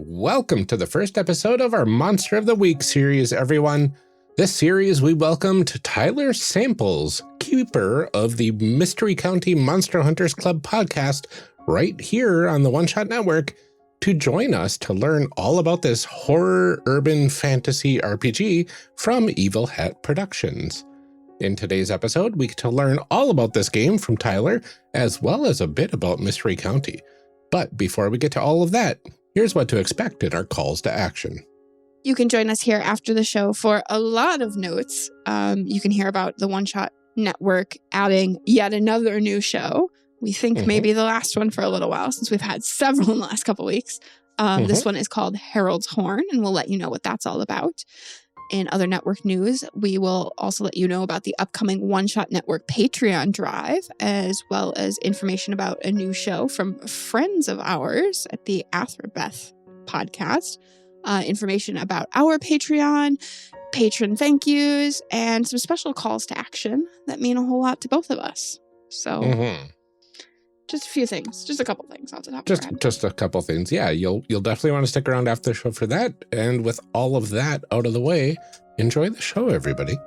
Welcome to the first episode of our Monster of the Week series, everyone. This series, we welcomed Tyler Samples, keeper of the Mystery County Monster Hunters Club podcast, right here on the One Shot Network, to join us to learn all about this horror urban fantasy RPG from Evil Hat Productions. In today's episode, we get to learn all about this game from Tyler, as well as a bit about Mystery County. But before we get to all of that, here's what to expect in our calls to action. You can join us here after the show for a lot of notes. You can hear about the One Shot Network adding yet another new show. We think maybe the last one for a little while, since we've had several in the last couple weeks. This one is called Herald's Horn, and we'll let you know what that's all about. In other network news, we will also let you know about the upcoming One Shot Network Patreon drive, as well as information about a new show from friends of ours at the Athraplay Podcast. Information about our Patreon, patron thank yous, and some special calls to action that mean a whole lot to both of us. So, just a few things, just a couple things off the top of our head. Just a couple things. Yeah, you'll definitely want to stick around after the show for that. And with all of that out of the way, enjoy the show, everybody.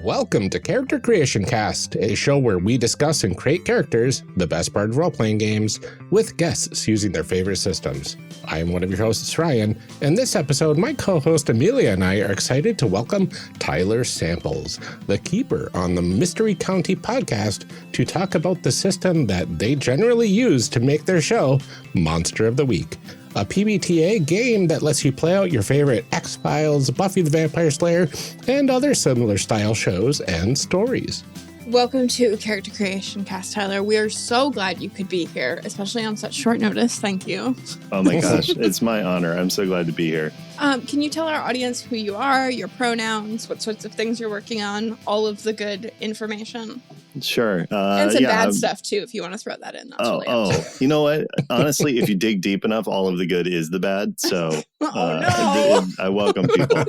Welcome to Character Creation Cast, a show where we discuss and create characters, the best part of role-playing games, with guests using their favorite systems. I am one of your hosts, Ryan, and this episode, my co-host Amelia and I are excited to welcome Tyler Samples, the keeper on the Mystery County podcast, to talk about the system that they generally use to make their show, Monster of the Week, a PbtA game that lets you play out your favorite X-Files, Buffy the Vampire Slayer, and other similar style shows and stories. Welcome to Character Creation Cast, Tyler. We are so glad you could be here, especially on such short notice. Thank you. Oh my gosh, it's my honor. I'm so glad to be here. Can you tell our audience who you are, your pronouns, what sorts of things you're working on, all of the good information? Sure. And some bad stuff, too, if you want to throw that in. That's you know what? Honestly, if you dig deep enough, all of the good is the bad. So I welcome people.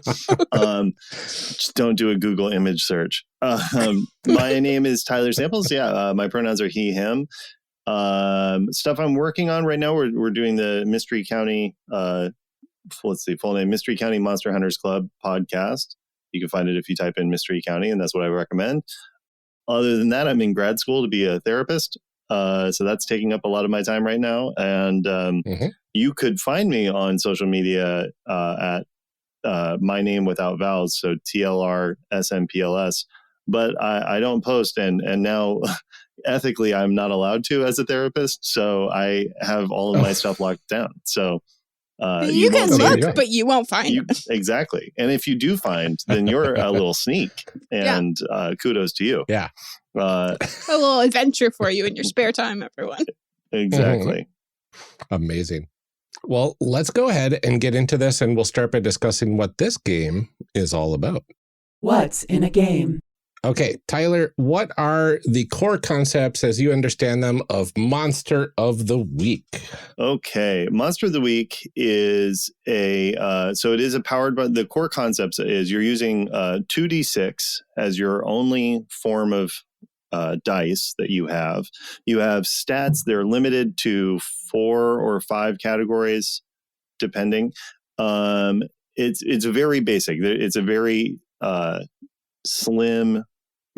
Just don't do a Google image search. My name is Tyler Samples. My pronouns are he, him. Stuff I'm working on right now, we're doing the Mystery County, full name, Mystery County Monster Hunters Club podcast. You can find it if you type in Mystery County, and that's what I recommend. Other than that, I'm in grad school to be a therapist. So that's taking up a lot of my time right now. And you could find me on social media at my name without vowels, so TLRSMPLS. But I don't post, and now ethically I'm not allowed to as a therapist. So I have all of my stuff locked down. So you can look, but you won't find it. Exactly. And if you do find, then you're a little sneak. And kudos to you. Yeah. A little adventure for you in your spare time, everyone. Exactly. Amazing. Well, let's go ahead and get into this, and we'll start by discussing what this game is all about. What's in a game? Okay, Tyler, what are the core concepts as you understand them of Monster of the Week? Okay, Monster of the Week is so it is powered by the core concepts is you're using 2d6 as your only form of dice that you have. You have stats. They're limited to 4 or 5 categories, depending. It's a very basic. It's a very slim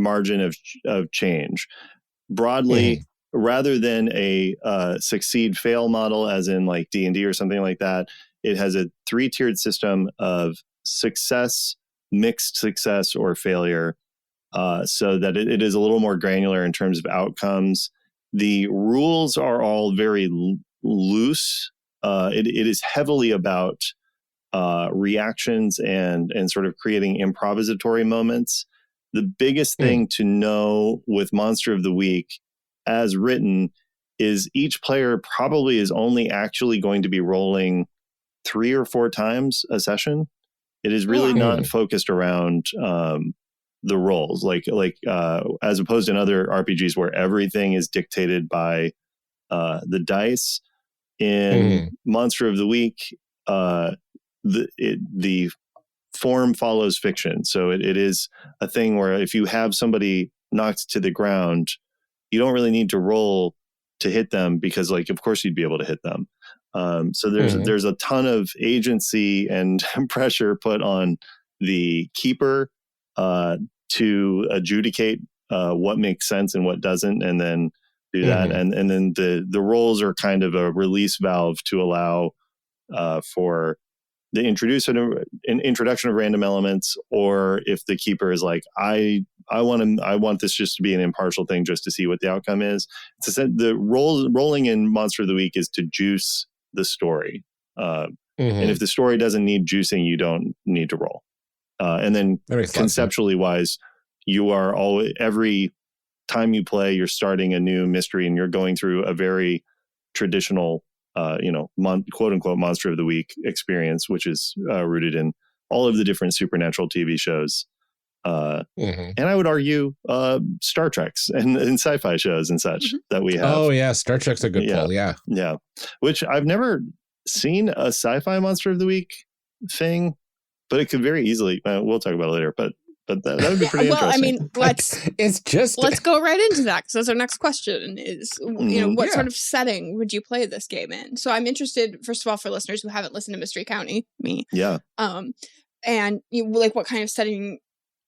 margin of change. Broadly, rather than a succeed-fail model, as in like D&D or something like that, it has a 3-tiered system of success, mixed success, or failure, so that it is a little more granular in terms of outcomes. The rules are all very loose. It is heavily about reactions and sort of creating improvisatory moments. The biggest thing to know with Monster of the Week as written is each player probably is only actually going to be rolling 3 or 4 times a session. It is really not focused around the rolls, like as opposed to in other RPGs where everything is dictated by the dice. In Monster of the Week, the form follows fiction. So it is a thing where if you have somebody knocked to the ground, you don't really need to roll to hit them because, like, of course you'd be able to hit them. So there's a ton of agency and pressure put on the keeper to adjudicate what makes sense and what doesn't, and then do that. And then the rolls are kind of a release valve to allow for the introduction of random elements, or if the keeper is like, I want this just to be an impartial thing just to see what the outcome is. The rolling in Monster of the Week is to juice the story. And if the story doesn't need juicing, you don't need to roll. And then conceptually wise, you are always, every time you play, you're starting a new mystery and you're going through a very traditional quote unquote Monster of the Week experience, which is rooted in all of the different supernatural TV shows. And I would argue Star Trek's and sci-fi shows and such that we have. Oh yeah, Star Trek's a good pull. Yeah. Which I've never seen a sci-fi Monster of the Week thing, but it could very easily. We'll talk about it later. But that would be pretty interesting. Well, I mean, let's go right into that, because that's our next question is, what sort of setting would you play this game in? So I'm interested, first of all, for listeners who haven't listened to Mystery County, me. Yeah. And what kind of setting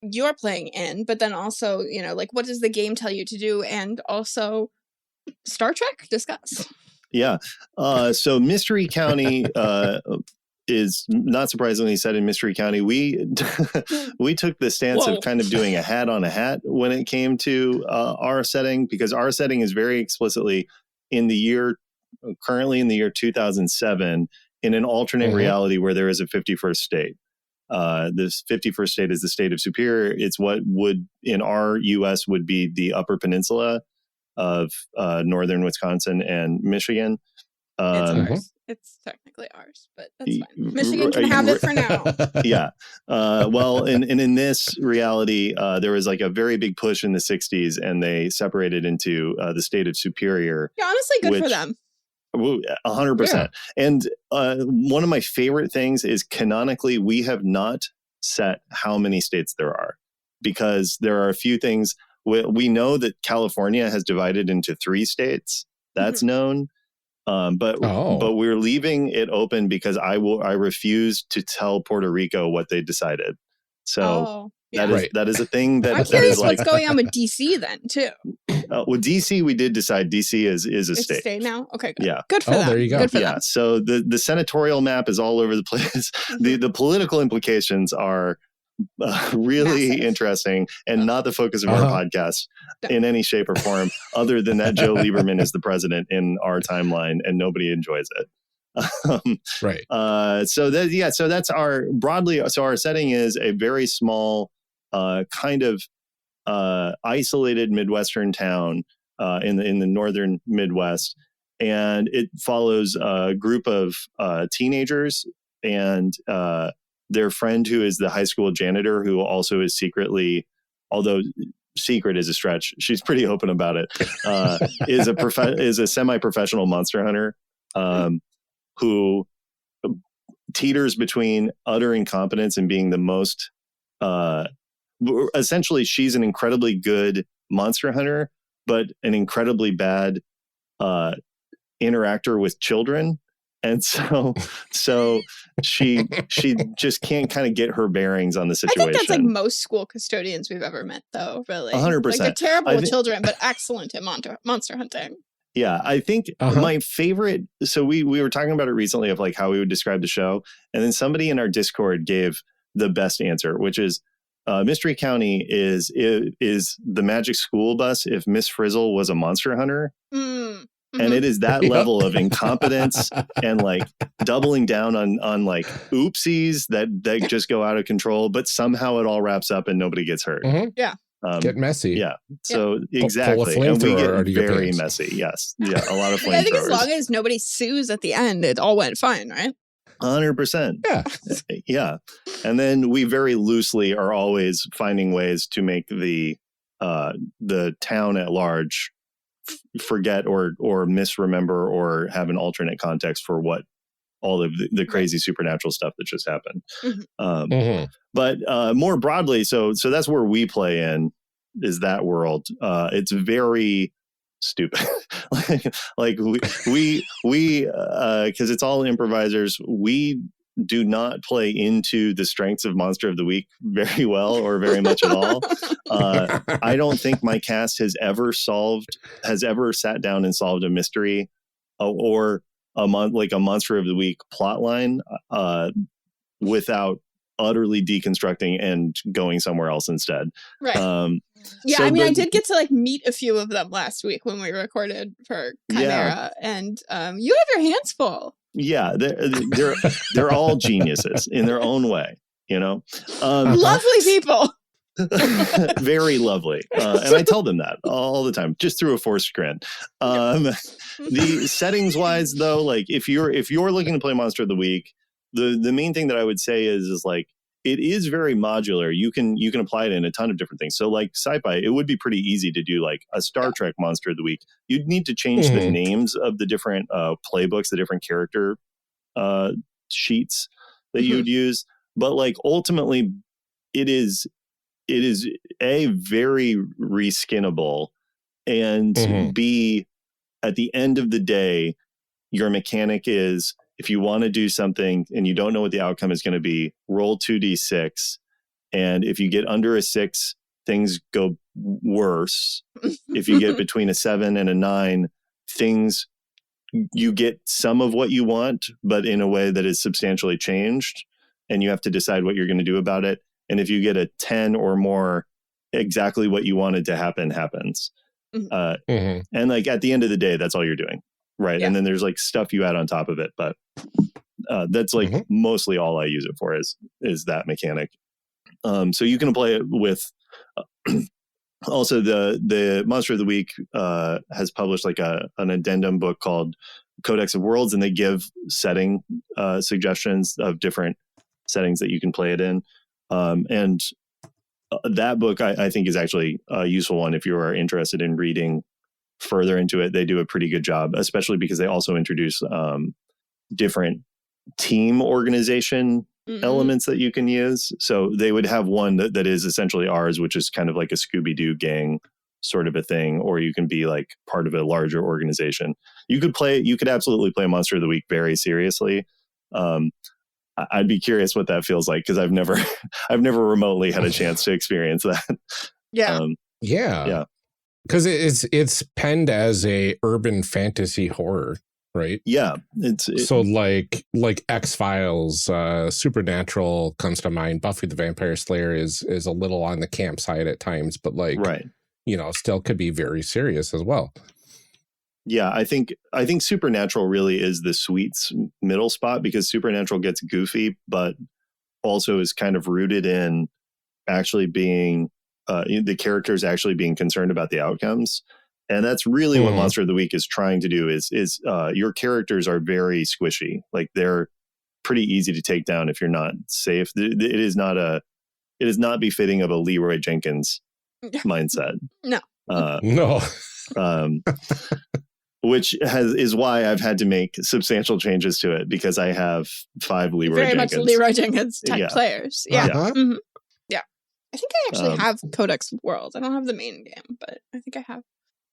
you're playing in, but then also, what does the game tell you to do? And also Star Trek, discuss. Yeah. So Mystery County, is not surprisingly set in Mystery County. We took the stance of kind of doing a hat on a hat when it came to our setting, because our setting is very explicitly currently in the year 2007, in an alternate reality where there is a 51st state. This 51st state is the state of Superior. It's what would in our U.S. would be the Upper Peninsula of northern Wisconsin and Michigan. It's technically ours, but that's fine. Michigan can have it for now. Yeah. Well, in this reality, there was like a very big push in the 60s, and they separated into the state of Superior. Yeah, honestly, good for them. 100%. Yeah. And one of my favorite things is canonically, we have not set how many states there are, because there are a few things. We know that California has divided into 3 states. That's known. But we're leaving it open because I refuse to tell Puerto Rico what they decided. So that is a thing that I'm curious that is what's going on with DC then too. With DC, we did decide DC is a it's state. A state now. Okay, good. Yeah, good for them. There you go. Good for them. So the senatorial map is all over the place. The political implications are really massive. Interesting, and not the focus of our podcast in any shape or form, other than that Joe Lieberman is the president in our timeline and nobody enjoys it. Right. So that's our broadly. So our setting is a very small, kind of isolated Midwestern town in the northern Midwest, and it follows a group of teenagers and their friend, who is the high school janitor, who also is secretly, although secret is a stretch, she's pretty open about it, is a semi-professional monster hunter who teeters between utter incompetence and being the most, essentially she's an incredibly good monster hunter, but an incredibly bad interactor with children. And so she just can't kind of get her bearings on the situation. I think that's like most school custodians we've ever met, though, really. 100%. Like, they're terrible with children, but excellent at monster hunting. Yeah, I think my favorite, so we were talking about it recently of like how we would describe the show. And then somebody in our Discord gave the best answer, which is Mystery County is the magic school bus if Miss Frizzle was a monster hunter. And it is that level of incompetence and like doubling down on like oopsies that just go out of control, but somehow it all wraps up and nobody gets hurt. Yeah. Get messy. Yeah. So Pull a exactly. And we flamethrower out of get your very pants. messy. Yes. Yeah. A lot of I think as flamethrowers. long as nobody sues at the end, it all went fine, right? 100%. Yeah. Yeah. And then we very loosely are always finding ways to make the town at large forget or misremember or have an alternate context for what all of the crazy supernatural stuff that just happened. But more broadly, so that's where we play in, is that world. It's very stupid. like we because it's all improvisers, we do not play into the strengths of Monster of the Week very well or very much at all. I don't think my cast has ever sat down and solved a mystery or a Monster of the Week plotline without utterly deconstructing and going somewhere else instead. Right. So, I did get to meet a few of them last week when we recorded for Chimera, and you have your hands full. Yeah, they're all geniuses in their own way, Lovely people. Very lovely, and I tell them that all the time, just through a forced grin. The settings wise, though, if you're looking to play Monster of the Week, the main thing that I would say is it is very modular. You can apply it in a ton of different things. So sci-fi, it would be pretty easy to do a Star Trek Monster of the Week. You'd need to change the names of the different playbooks, the different character sheets that you would use. But ultimately, it is A, very reskinnable, and B, at the end of the day, your mechanic is, if you want to do something and you don't know what the outcome is going to be, roll 2d6. And if you get under a 6, things go worse. If you get between a 7 and a 9, you get some of what you want, but in a way that is substantially changed. And you have to decide what you're going to do about it. And if you get a 10 or more, exactly what you wanted to happen happens. And at the end of the day, that's all you're doing. Right. Yeah. And then there's stuff you add on top of it. But that's mostly all I use it for is that mechanic. So you can play it with also the Monster of the Week has published an addendum book called Codex of Worlds, and they give setting suggestions of different settings that you can play it in. And that book I think is actually a useful one if you are interested in reading further into it. They do a pretty good job, especially because they also introduce different team organization elements that you can use. So they would have one that is essentially ours, which is kind of like a Scooby-Doo gang sort of a thing, or you can be part of a larger organization. You could absolutely play Monster of the Week very seriously. I'd be curious what that feels like, because I've never remotely had a chance to experience that. Yeah. Yeah. Because it's penned as a urban fantasy horror, right? Yeah, so like X-Files, Supernatural comes to mind. Buffy the Vampire Slayer is a little on the camp side at times, but right, still could be very serious as well. Yeah, I think Supernatural really is the sweet middle spot, because Supernatural gets goofy, but also is kind of rooted in actually being. The characters actually being concerned about the outcomes. And that's really what Monster of the Week is trying to do is your characters are very squishy. They're pretty easy to take down if you're not safe. It is not befitting of a Leroy Jenkins mindset. No. No. Which is why I've had to make substantial changes to it, because I have 5 Leroy very Jenkins. Much Leroy Jenkins type players. Yeah. Uh-huh. I think I actually have Codex of Worlds. I don't have the main game, but I think I have.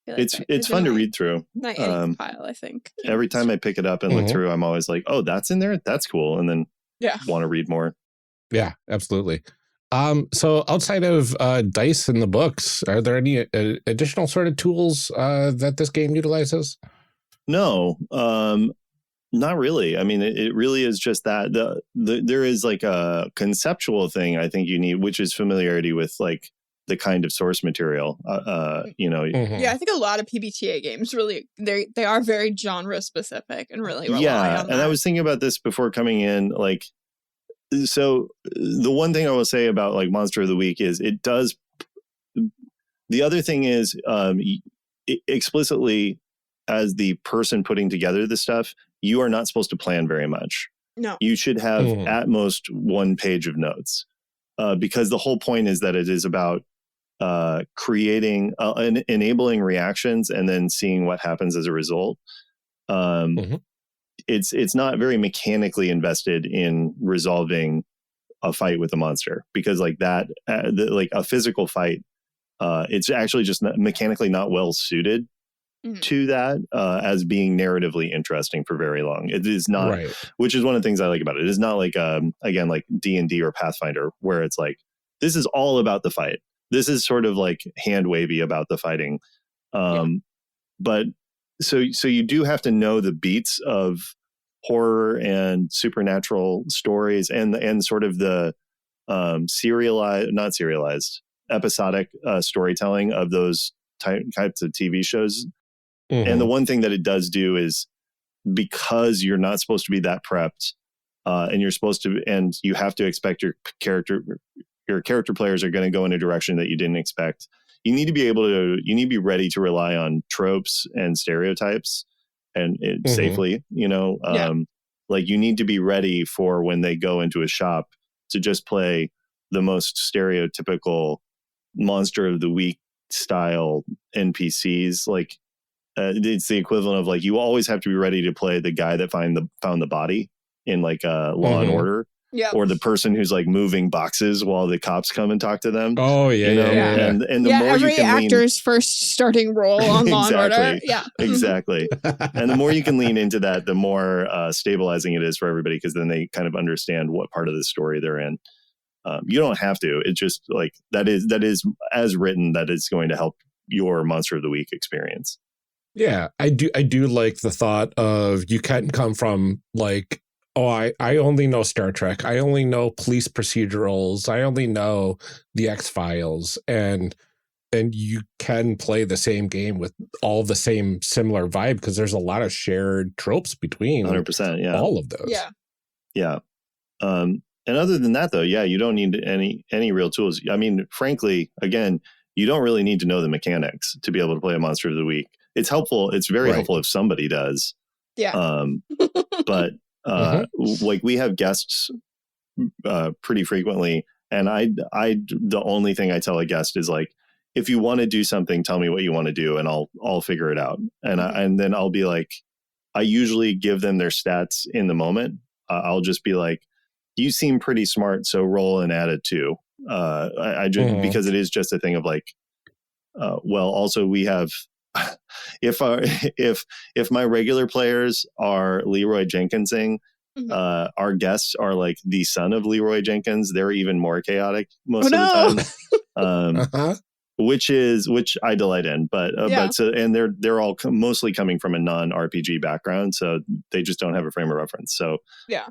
It's fun to read through. My editing file, I think. Every time I pick it up and look through, I'm always like, oh, that's in there? That's cool. And then want to read more. Yeah, absolutely. So outside of dice and the books, are there any additional sort of tools that this game utilizes? No, not really. I mean, it really is just that there is a conceptual thing I think you need, which is familiarity with the kind of source material. Yeah, I think a lot of PbtA games really they are very genre specific and really rely on that. And I was thinking about this before coming in. So the one thing I will say about Monster of the Week is it does The other thing is explicitly, as the person putting together the stuff, you are not supposed to plan very much. No. You should have at most 1 page of notes, because the whole point is that it is about creating, enabling reactions and then seeing what happens as a result. It's not very mechanically invested in resolving a fight with a monster, because like that, like a physical fight, it's actually just mechanically not well suited to that as being narratively interesting for very long. It is not, which is one of the things I like about it. It is not like, again, like D&D or Pathfinder, where it's like, this is all about the fight. This is sort of like hand wavy about the fighting. But so you do have to know the beats of horror and supernatural stories and sort of the not serialized, episodic storytelling of those types of TV shows. And the one thing that it does do is, because you're not supposed to be that prepped, and you have to expect your character players are going to go in a direction that you didn't expect. You need to be ready to rely on tropes and stereotypes and safely, like you need to be ready for when they go into a shop to just play the most stereotypical monster of the week style NPCs. Like, it's the equivalent of like, you always have to be ready to play the guy that found the body in like Law and Order, or the person who's like moving boxes while the cops come and talk to them. Oh yeah, And the more every you can actor's first starting role on Law and Order. Exactly. And the more you can lean into that, the more stabilizing it is for everybody, because then they kind of understand what part of the story they're in. You don't have to. It's just like that is as written, that is going to help your Monster of the Week experience. Yeah, I do like the thought of, you can't come from like, oh, I only know Star Trek, I only know police procedurals, I only know the X-Files, and you can play the same game with all the same similar vibe, because there's a lot of shared tropes between 100%, all of those. Yeah. And other than that, though, you don't need any real tools. I mean, frankly, again, you don't really need to know the mechanics to be able to play a Monster of the Week. It's helpful. It's very helpful if somebody does. But like, we have guests pretty frequently, and I the only thing I tell a guest is like, if you want to do something, tell me what you want to do, and I'll figure it out. And then I'll be like, I usually give them their stats in the moment. I'll just be like, you seem pretty smart, so roll and add a 2. I just because it is just a thing of like, well, also we have, if my regular players are Leroy Jenkinsing, our guests are like the son of Leroy Jenkins. They're even more chaotic most of the time. Which I delight in, but they're all mostly coming from a non-RPG background, so they just don't have a frame of reference. So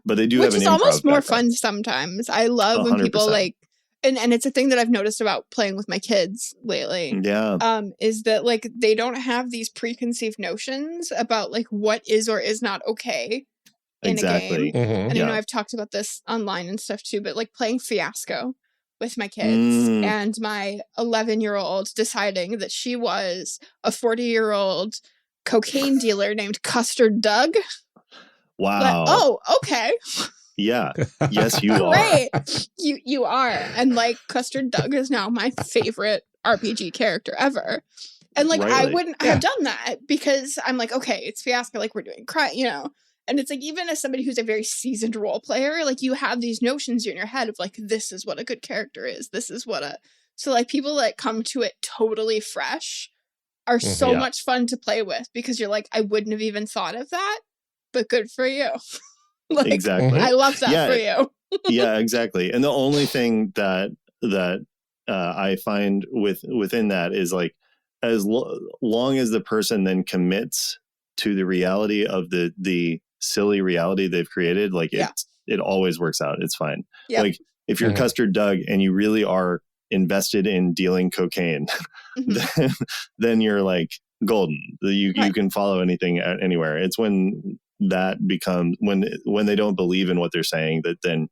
but they do have an improv background. Which is almost more fun sometimes. I love 100%. When people like, and it's a thing that I've noticed about playing with my kids lately. Is that like, they don't have these preconceived notions about like what is or is not okay in a game. And I know I've talked about this online and stuff too, but like playing Fiasco with my kids and my 11-year-old deciding that she was a 40-year-old cocaine dealer named Custard Doug. Wow. Like, oh, okay. Yeah. Yes, you are. Right. You are. And like, Custard Doug is now my favorite RPG character ever. And like, I wouldn't have done that, because I'm like, okay, it's Fiasco, like we're doing crime, And it's like, even as somebody who's a very seasoned role player, like you have these notions in your head of like, this is what a good character is. This is what so like people that come to it totally fresh are so much fun to play with, because you're like, I wouldn't have even thought of that, but good for you. Like, exactly. I love that for you. Yeah, exactly. And the only thing that I find within that is like, as long as the person then commits to the reality of the silly reality they've created, like it always works out. It's fine. Like, if you're Custard Doug and you really are invested in dealing cocaine, then you're like golden. You can follow anything anywhere. It's when that becomes, when they don't believe in what they're saying, that then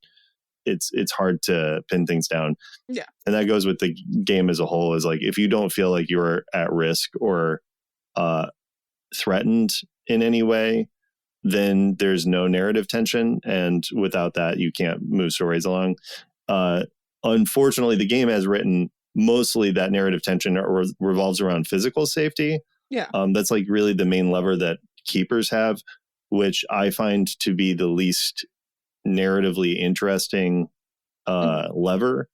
it's hard to pin things down. Yeah. And that goes with the game as a whole, is like, if you don't feel like you're at risk or threatened in any way, then there's no narrative tension. And without that, you can't move stories along. Unfortunately, the game has written mostly that narrative tension revolves around physical safety. Yeah. That's like really the main lever that keepers have, which I find to be the least narratively interesting lever.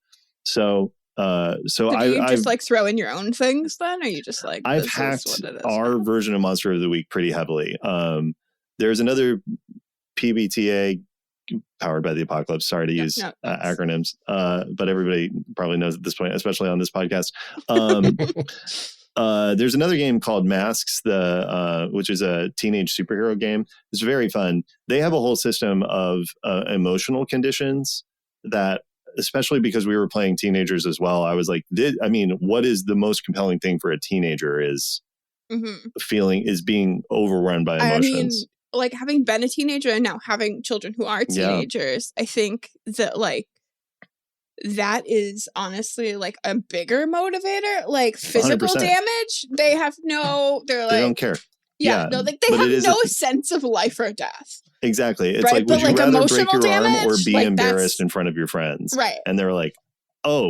So you just like throw in your own things then, or you just like, I've hacked our version of Monster of the Week pretty heavily. There's another PbtA powered by the apocalypse. Sorry to use acronyms, but everybody probably knows at this point, especially on this podcast. There's another game called Masks, which is a teenage superhero game. It's very fun. They have a whole system of emotional conditions that, especially because we were playing teenagers as well, I was like, what is the most compelling thing for a teenager is being overrun by emotions. Like having been a teenager and now having children who are teenagers, I think that like that is honestly like a bigger motivator. Like physical 100%. damage, they don't care. Yeah. No, like they have no sense of life or death. Exactly. It's right? like, would you rather break your arm or be like embarrassed in front of your friends? Right. And they're like, I'll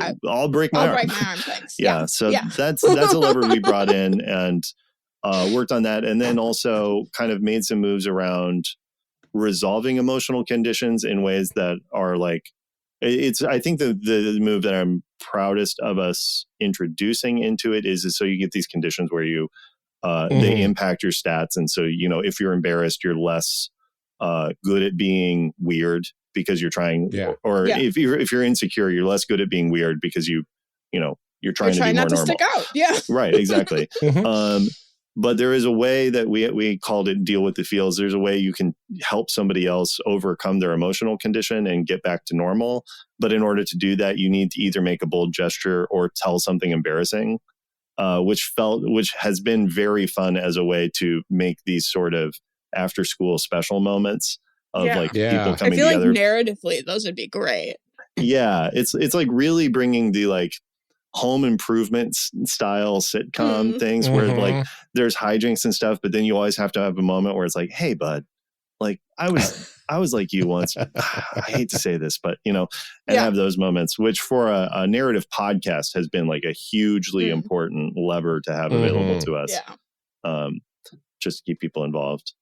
break my arm. I'll break my arm, thanks. So that's a lever we brought in and worked on that. And then also kind of made some moves around resolving emotional conditions in ways that are like, I think the move that I'm proudest of us introducing into it is so you get these conditions where you, they impact your stats. And so, if you're embarrassed, you're less good at being weird because you're trying, if you're insecure, you're less good at being weird because you're trying to be more normal. Stick out. Yeah. Right. Exactly. But there is a way that we called it deal with the feels. There's a way you can help somebody else overcome their emotional condition and get back to normal. But in order to do that, you need to either make a bold gesture or tell something embarrassing, which has been very fun as a way to make these sort of after school special moments of people coming together. I feel like narratively, those would be great. Yeah. It's like really bringing the like home improvement style sitcom things where like there's hijinks and stuff, but then you always have to have a moment where it's like, hey bud, like I was like you once. I hate to say this, but have those moments, which for a narrative podcast has been like a hugely important lever to have available to us. Just to keep people involved.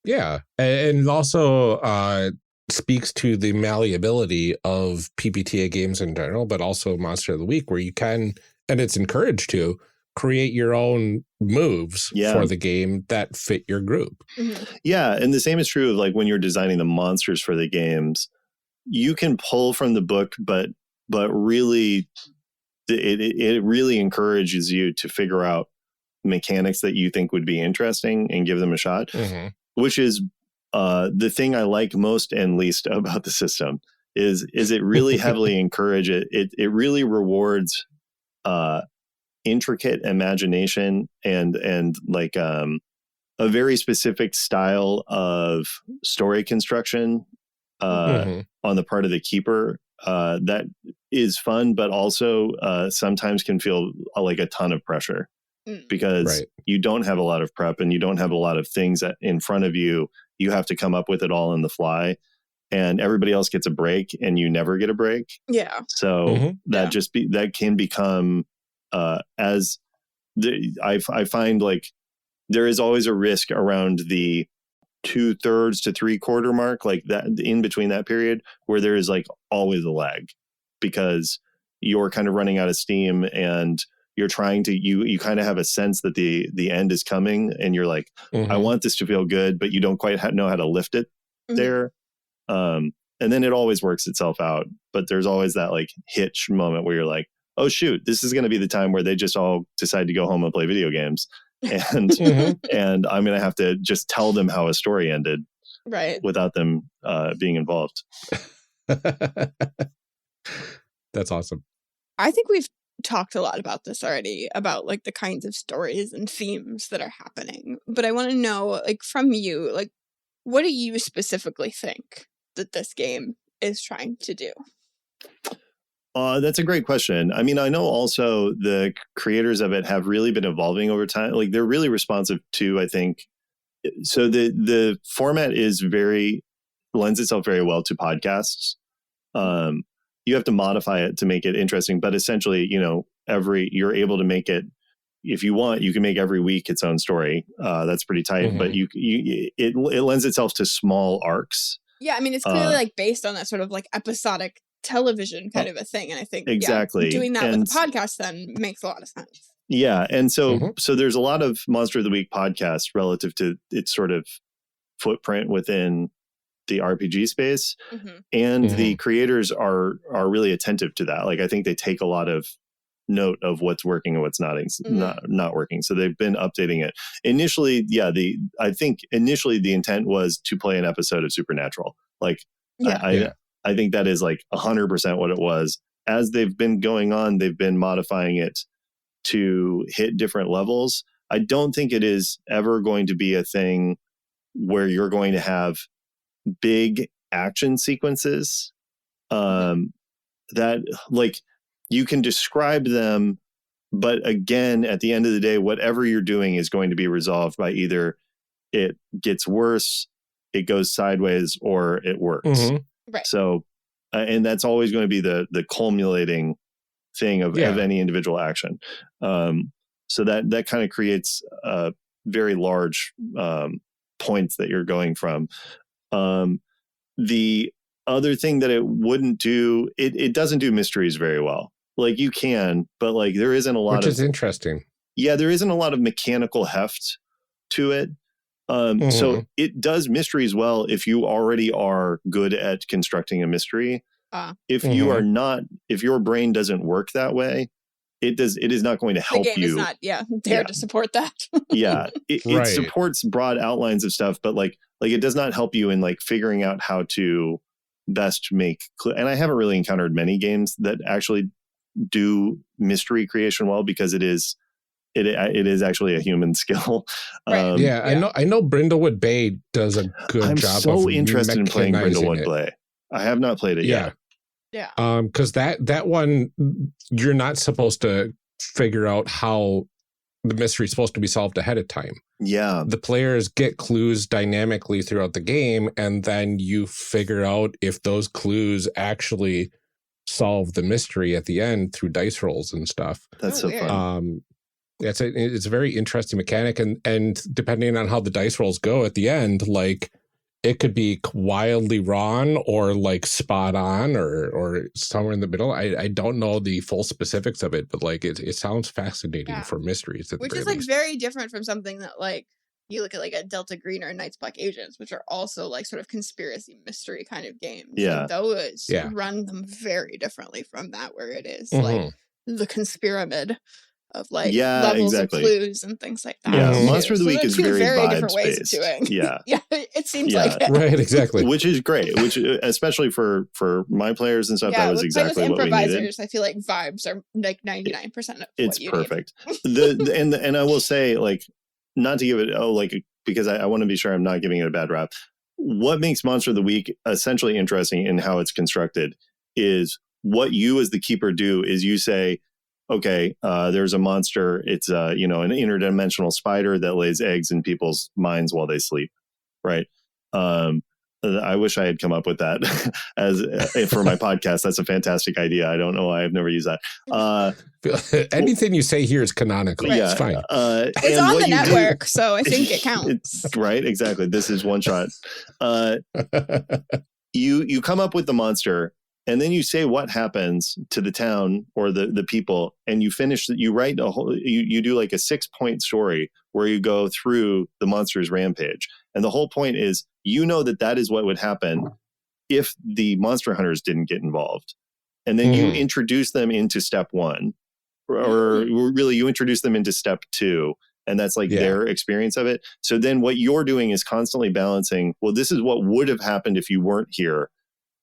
Yeah. And also speaks to the malleability of PbtA games in general, but also Monster of the Week, where you can, and it's encouraged to, create your own moves for the game that fit your group. Yeah. And the same is true of like when you're designing the monsters for the games, you can pull from the book, but really it really encourages you to figure out mechanics that you think would be interesting and give them a shot, which is the thing I like most and least about the system is it really heavily encourages it really rewards intricate imagination and like a very specific style of story construction on the part of the keeper that is fun, but also sometimes can feel like a ton of pressure because you don't have a lot of prep and you don't have a lot of things that in front of you. You have to come up with it all on the fly, and everybody else gets a break and you never get a break. Yeah. So that can become I find like there is always a risk around the 2/3 to 3/4 mark, like that in between that period where there is like always a lag because you're kind of running out of steam and you're trying to, you kind of have a sense that the end is coming and you're like, I want this to feel good, but you don't quite know how to lift it there. And then it always works itself out. But there's always that like hitch moment where you're like, oh shoot, this is going to be the time where they just all decide to go home and play video games. And, and I'm going to have to just tell them how a story ended without them being involved. That's awesome. I think we've talked a lot about this already, about like the kinds of stories and themes that are happening. But I want to know, like, from you, like, what do you specifically think that this game is trying to do? That's a great question. I mean, I know also the creators of it have really been evolving over time. Like they're really responsive to, I think. So the format lends itself very well to podcasts. You have to modify it to make it interesting, but essentially, you're able to make it, if you want, you can make every week its own story. That's pretty tight, but it lends itself to small arcs. Yeah, I mean, it's clearly like based on that sort of like episodic television kind of a thing, and I think exactly doing that with a podcast then makes a lot of sense. Yeah, and so there's a lot of Monster of the Week podcasts relative to its sort of footprint within the RPG space, and the creators are really attentive to that. Like I think they take a lot of note of what's working and what's not working. So they've been updating it. Initially, I think the intent was to play an episode of Supernatural. Like I think that is like 100% what it was. As they've been going on, they've been modifying it to hit different levels. I don't think it is ever going to be a thing where you're going to have big action sequences that like you can describe them, but again, at the end of the day, whatever you're doing is going to be resolved by either it gets worse, it goes sideways, or it works. Right. So, and that's always going to be the culminating thing of any individual action. So that kind of creates very large points that you're going from. The other thing that it wouldn't do, it doesn't do mysteries very well. Like you can, but like there isn't a lot which is interesting. Yeah, there isn't a lot of mechanical heft to it. So it does mysteries well if you already are good at constructing a mystery. If you are not, if your brain doesn't work that way, it is not going to help you. The game is not there to support that. It supports broad outlines of stuff, but like it does not help you in like figuring out how to best make. And I haven't really encountered many games that actually do mystery creation well, because it is actually a human skill. I know Brindlewood Bay does a good job. I'm so interested in playing Brindlewood Bay. I have not played it yet. Yeah. Because that one, you're not supposed to figure out how the mystery is supposed to be solved ahead of time. Yeah. The players get clues dynamically throughout the game, and then you figure out if those clues actually solve the mystery at the end through dice rolls and stuff. That's so fun. It's a very interesting mechanic, and depending on how the dice rolls go at the end, like it could be wildly wrong or like spot on or somewhere in the middle. I don't know the full specifics of it, but like it sounds fascinating for mysteries. Which is like very different from something that like you look at like a Delta Green or Night's Black Agents, which are also like sort of conspiracy mystery kind of games. Yeah. And those run them very differently from that, where it is like the conspiramid of like levels of clues and things like that. Yeah, Monster of the Week is very different ways of doing. Yeah, it seems like it. Right, exactly. Which is great. Which especially for my players and stuff, that was exactly what we needed. I feel like vibes are like 99% of it's what you perfect. And I will say, like, not to give it because I want to be sure I'm not giving it a bad rap. What makes Monster of the Week essentially interesting in how it's constructed is what you as the keeper do is you say, okay, there's a monster. It's an interdimensional spider that lays eggs in people's minds while they sleep, right? I wish I had come up with that for my podcast. That's a fantastic idea. I don't know why I've never used that. Anything you say here is canonical. Right. It's fine. It's on the network, so I think it counts. Right, exactly. This is one shot. You come up with the monster, and then you say what happens to the town or the people, and you write you do like a 6-point story where you go through the monster's rampage. And the whole point is, that is what would happen if the monster hunters didn't get involved. And then you introduce them into step 1, or really you introduce them into step 2. And that's like their experience of it. So then what you're doing is constantly balancing, well, this is what would have happened if you weren't here.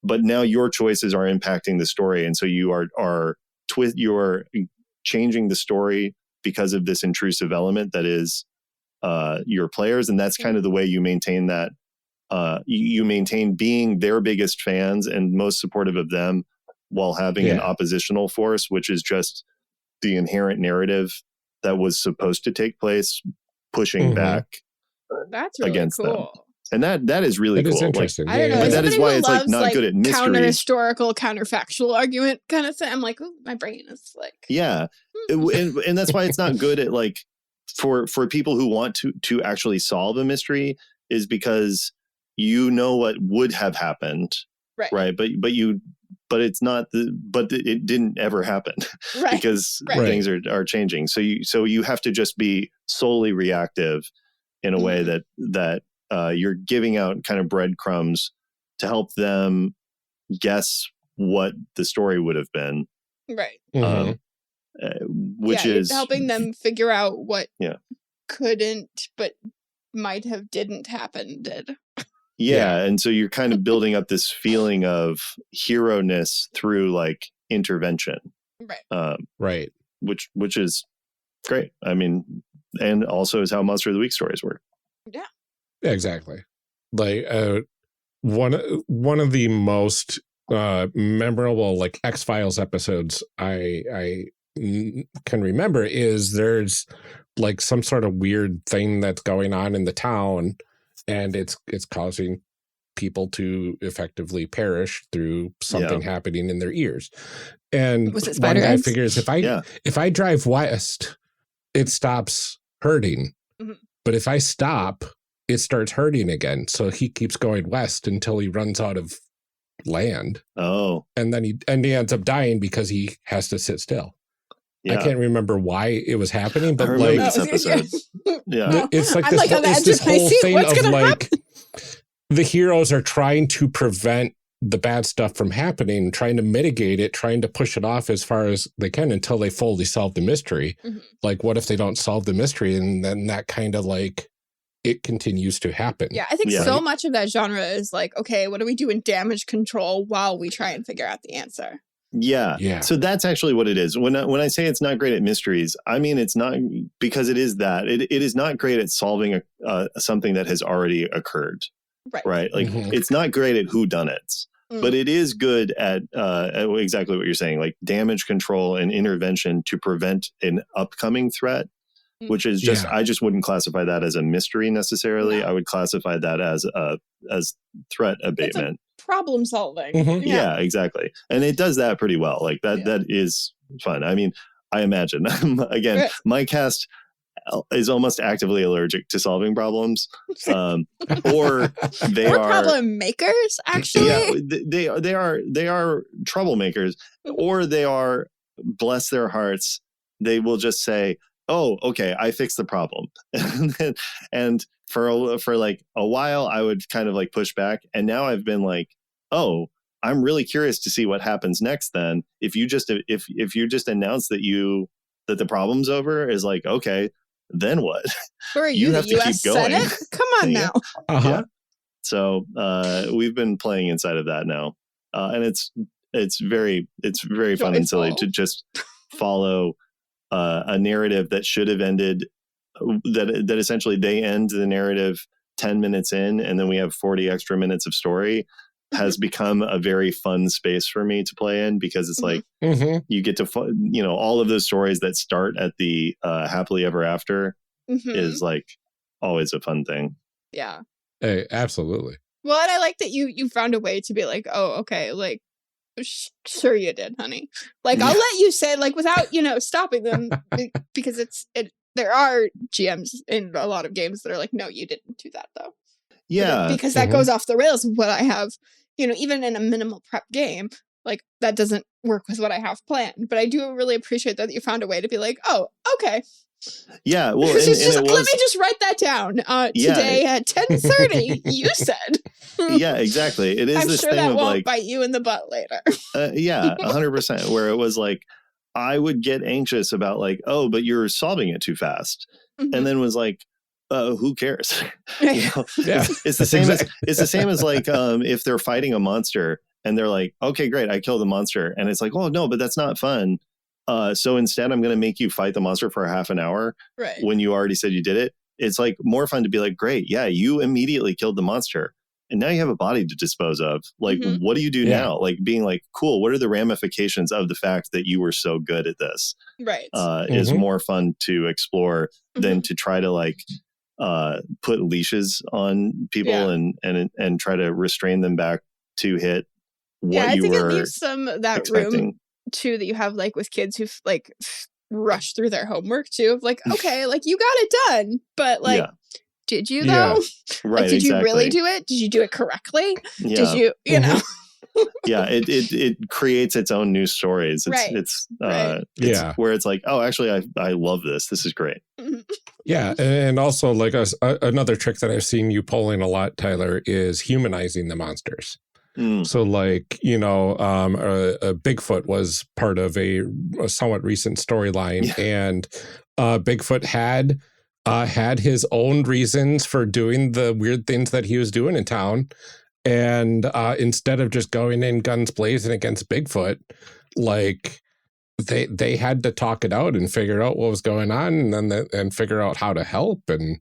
But now your choices are impacting the story. And so you are changing the story because of this intrusive element that is your players. And that's kind of the way you maintain that. You maintain being their biggest fans and most supportive of them, while having an oppositional force, which is just the inherent narrative that was supposed to take place, pushing back That's really against cool. them. And that is really cool. Is interesting. I don't know. But that is why it's like not good at mysteries. Counter-historical, counterfactual argument kind of thing. I'm like, ooh, my brain is like, and that's why it's not good at like for people who want to actually solve a mystery, is because you know what would have happened, right? But it's not but it didn't ever happen, because things are changing. So you have to just be solely reactive in a way that you're giving out kind of breadcrumbs to help them guess what the story would have been. Right. Which is helping them figure out what couldn't, but might have didn't happen did. And so you're kind of building up this feeling of hero-ness through like intervention. Right. Which is great. I mean, and also is how Monster of the Week stories work. Yeah. Yeah, exactly. Like one of the most memorable like X-Files episodes I can remember is there's like some sort of weird thing that's going on in the town, and it's causing people to effectively perish through something happening in their ears. And was it one spider guy eggs? figures if I drive west, it stops hurting. But if I stop, it starts hurting again. So he keeps going west until he runs out of land. Oh. And then he ends up dying because he has to sit still. I can't remember why it was happening, but like this episode. it's like I'm this, like on the edge this of my whole seat. thing What's of gonna like happen? the heroes are trying to prevent the bad stuff from happening, trying to mitigate it, trying to push it off as far as they can until they fully solve the mystery. Like, what if they don't solve the mystery, and then that kind of like it continues to happen? Yeah, I think so much of that genre is like, okay, what do we do in damage control while we try and figure out the answer? Yeah. So that's actually what it is. When I say it's not great at mysteries, I mean it's not because it is that. It is not great at solving something that has already occurred. Right. Like it's not great at whodunits, but it is good at exactly what you're saying, like damage control and intervention to prevent an upcoming threat, which is just I just wouldn't classify that as a mystery necessarily. No. I would classify that as threat abatement. Problem solving. Yeah, exactly. And it does that pretty well. Like that is fun. I mean, I imagine again, my cast is almost actively allergic to solving problems, or they are problem makers. Actually, they are troublemakers, or they are, bless their hearts, they will just say, "Oh, okay, I fixed the problem," and for like a while, I would kind of like push back, and now I've been like, "Oh, I'm really curious to see what happens next." Then, if you just announce that the problem's over, is like, okay, then what? Who are you have to keep going. Senate? Come on now. Yeah. So we've been playing inside of that now, and it's very fun and silly to just follow a narrative that should have ended. That essentially they end the narrative 10 minutes in, and then we have 40 extra minutes of story. Has become a very fun space for me to play in, because it's like you get to all of those stories that start at the happily ever after is like always a fun thing. Yeah. Hey, absolutely. Well, and I like that you found a way to be like, oh, okay, like sure you did, honey. Like I'll let you say, like, without stopping them, because there are GMs in a lot of games that are like, no, you didn't do that though. Yeah, because that goes off the rails of what I have. Even in a minimal prep game, like that doesn't work with what I have planned. But I do really appreciate that you found a way to be like, oh, okay. Yeah, well, let me just write that down. Today at 10:30, you said. Yeah, exactly. It is. I'm this sure thing that of won't like, bite you in the butt later. 100%. Where it was like, I would get anxious about like, oh, but you're solving it too fast, and then was like, who cares? It's the same as it's the same as like if they're fighting a monster and they're like, okay, great, I killed the monster, and it's like, oh no, but that's not fun. So instead, I'm going to make you fight the monster for a half an hour when you already said you did it. It's like more fun to be like, great, yeah, you immediately killed the monster. and now you have a body to dispose of. Like, what do you do now? Like being like, cool, what are the ramifications of the fact that you were so good at this? Right. Is more fun to explore than to try to like put leashes on people and try to restrain them back to hit what you were expecting. I think it leaves some of that room too that you have like with kids who like rush through their homework too, of like, okay, like you got it done, but like did you though? Right. Like, did you really do it? Did you do it correctly? Yeah. Did you know? It creates its own new stories. It's where it's like, oh, actually I love this. This is great. Yeah, and also like another trick that I've seen you pulling a lot, Tyler, is humanizing the monsters. So like, you know, Bigfoot was part of a somewhat recent storyline, and Bigfoot had his own reasons for doing the weird things that he was doing in town. And instead of just going in guns blazing against Bigfoot, like they had to talk it out and figure out what was going on, and then figure out how to help and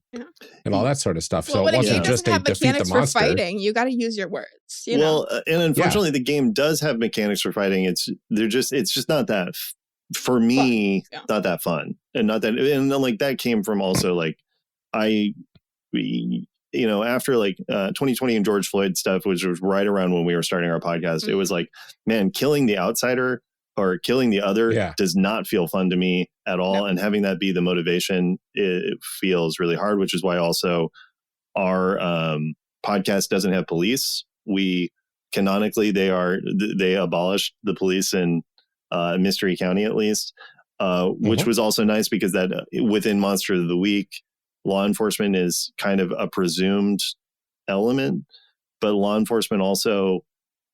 all that sort of stuff. Well, so it wasn't just a defeat the monster. For fighting, you got to use your words. You know? And unfortunately, the game does have mechanics for fighting. It's just not that for me, not that fun, and not that, and then like that came from also like you know, after like 2020 and George Floyd stuff, which was right around when we were starting our podcast, it was like, man, killing the outsider or killing the other does not feel fun to me at all. And having that be the motivation, it feels really hard, which is why also our podcast doesn't have police. We canonically, they abolished the police in Mystery County, at least, which was also nice because that within Monster of the Week, law enforcement is kind of a presumed element, but law enforcement also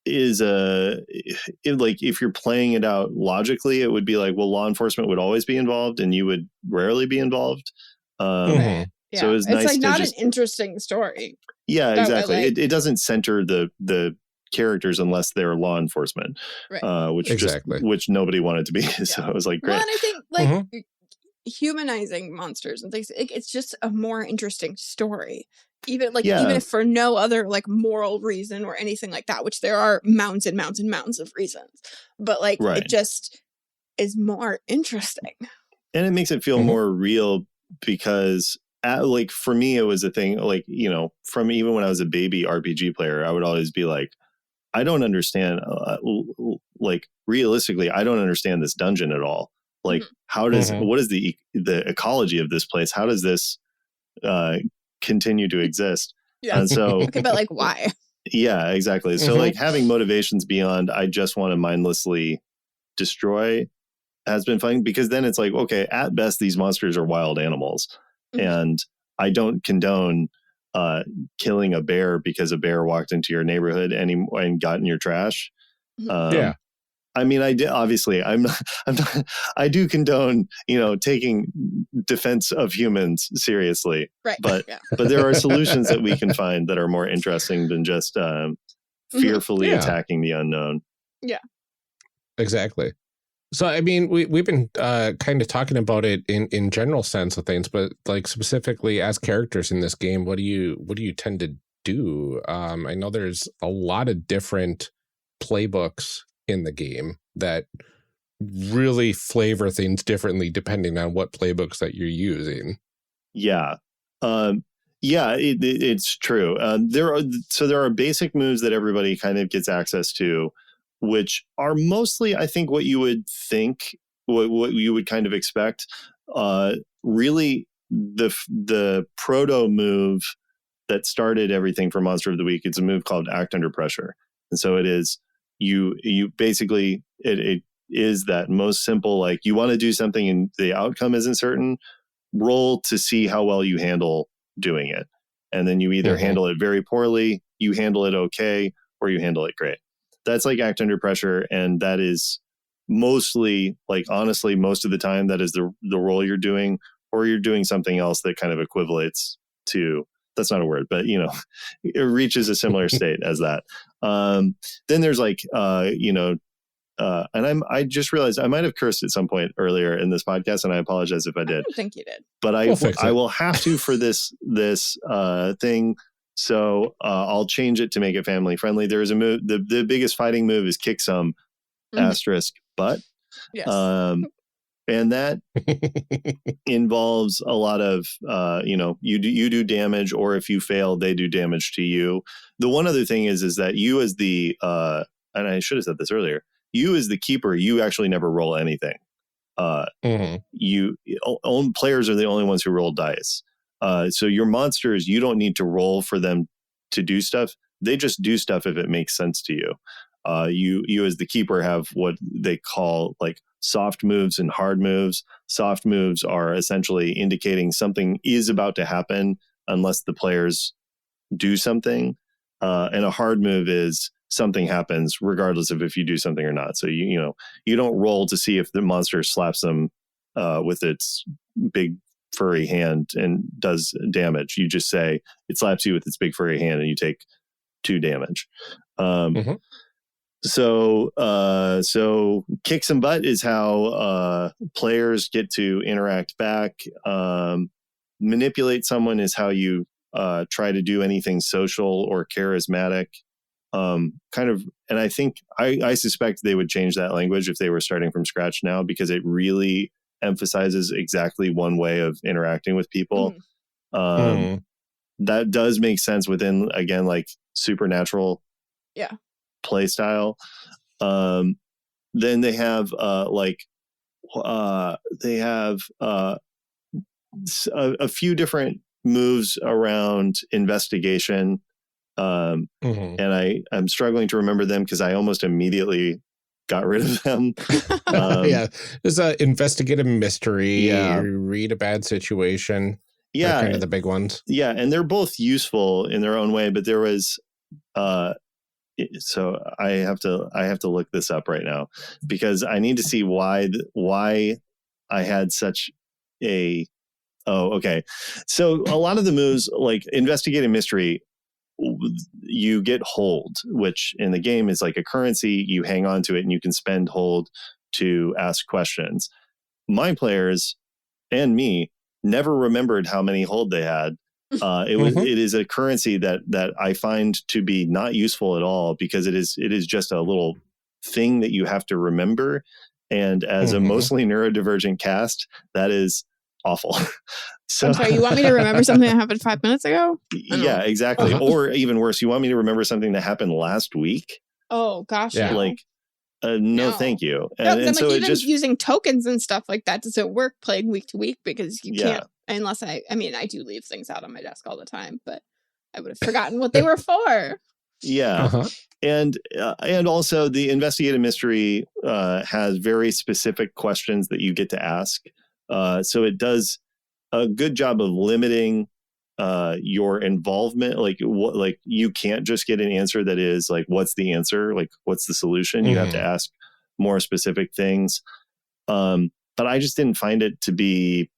is like if you're playing it out logically, it would be like, well, law enforcement would always be involved and you would rarely be involved. So it's nice like to not an interesting story. Yeah, exactly. It doesn't center the characters unless they're law enforcement, which nobody wanted to be. So it was like, great. Well, and I think like humanizing monsters and things, it's just a more interesting story, even if for no other like moral reason or anything like that, which there are mounds and mounds and mounds of reasons, but like it just is more interesting, and it makes it feel more real because like for me it was a thing, like, you know, from even when I was a baby RPG player, I would always be like, I don't understand, like realistically I don't understand this dungeon at all. Like, how does what is the ecology of this place? How does this continue to exist? And so, okay, but like, why? Yeah, exactly. So, like, having motivations beyond I just want to mindlessly destroy has been fun, because then it's like, okay, at best these monsters are wild animals, and I don't condone killing a bear because a bear walked into your neighborhood and got in your trash. I mean, I do condone, you know, taking defense of humans seriously, but there are solutions that we can find that are more interesting than just fearfully attacking the unknown. Yeah, exactly. So, I mean, we've been kind of talking about it in general sense of things, but like specifically as characters in this game, what do you tend to do? I know there's a lot of different playbooks in the game that really flavor things differently depending on what playbooks that you're using. It's true. There are basic moves that everybody kind of gets access to, which are mostly, I think, what you would think, what you would kind of expect. Really, the proto move that started everything for Monster of the Week, it's a move called Act Under Pressure, and so it is. You basically, it is that most simple, like you want to do something and the outcome isn't certain, roll to see how well you handle doing it. And then you either handle it very poorly, you handle it okay, or you handle it great. That's like Act Under Pressure. And that is mostly, like, honestly, most of the time that is the role you're doing, or you're doing something else that kind of equivalates to, that's not a word, but, you know, it reaches a similar state as that. Then there's like, and I just realized I might have cursed at some point earlier in this podcast, and I apologize if I did. I don't think you did. But I will have to for this thing So I'll change it to make it family friendly. There is a move. The biggest fighting move is kick some asterisk butt. Yes. And that involves a lot of, you do damage, or if you fail, they do damage to you. The one other thing is that you as the, and I should have said this earlier, you as the keeper, you actually never roll anything. Players are the only ones who roll dice. So your monsters, you don't need to roll for them to do stuff. They just do stuff if it makes sense to you. You as the keeper have what they call like soft moves and hard moves. Soft moves are essentially indicating something is about to happen unless the players do something. And a hard move is something happens regardless of if you do something or not. So you don't roll to see if the monster slaps them with its big furry hand and does damage. You just say it slaps you with its big furry hand and you take 2 damage. So kick some butt is how players get to interact back. Manipulate someone is how you try to do anything social or charismatic. And I think I suspect they would change that language if they were starting from scratch now, because it really emphasizes exactly one way of interacting with people. That does make sense within, again, like supernatural play style. Then they have a few different moves around investigation. And I'm struggling to remember them because I almost immediately got rid of them. There's a investigative mystery, read a bad situation. They're kind of the big ones. Yeah, and they're both useful in their own way, but there was so I have to look this up right now because I need to see why I had such a so a lot of the moves, like investigative mystery, you get hold, which in the game is like a currency. You hang on to it and you can spend hold to ask questions. My players and me never remembered how many hold they had. It is a currency that I find to be not useful at all, because it is just a little thing that you have to remember. And as a mostly neurodivergent cast, that is awful. So, I'm sorry, you want me to remember something that happened 5 minutes ago? Yeah, exactly. Or even worse, you want me to remember something that happened last week? Oh gosh, yeah. No. Like, no, thank you. And so even using tokens and stuff like that doesn't work playing week to week, because you can't, unless I do leave things out on my desk all the time, but I would have forgotten what they were for. Yeah. And also the investigative mystery has very specific questions that you get to ask. So it does a good job of limiting your involvement. Like you can't just get an answer that is like, what's the answer? Like, what's the solution? You have to ask more specific things. But I just didn't find it to be,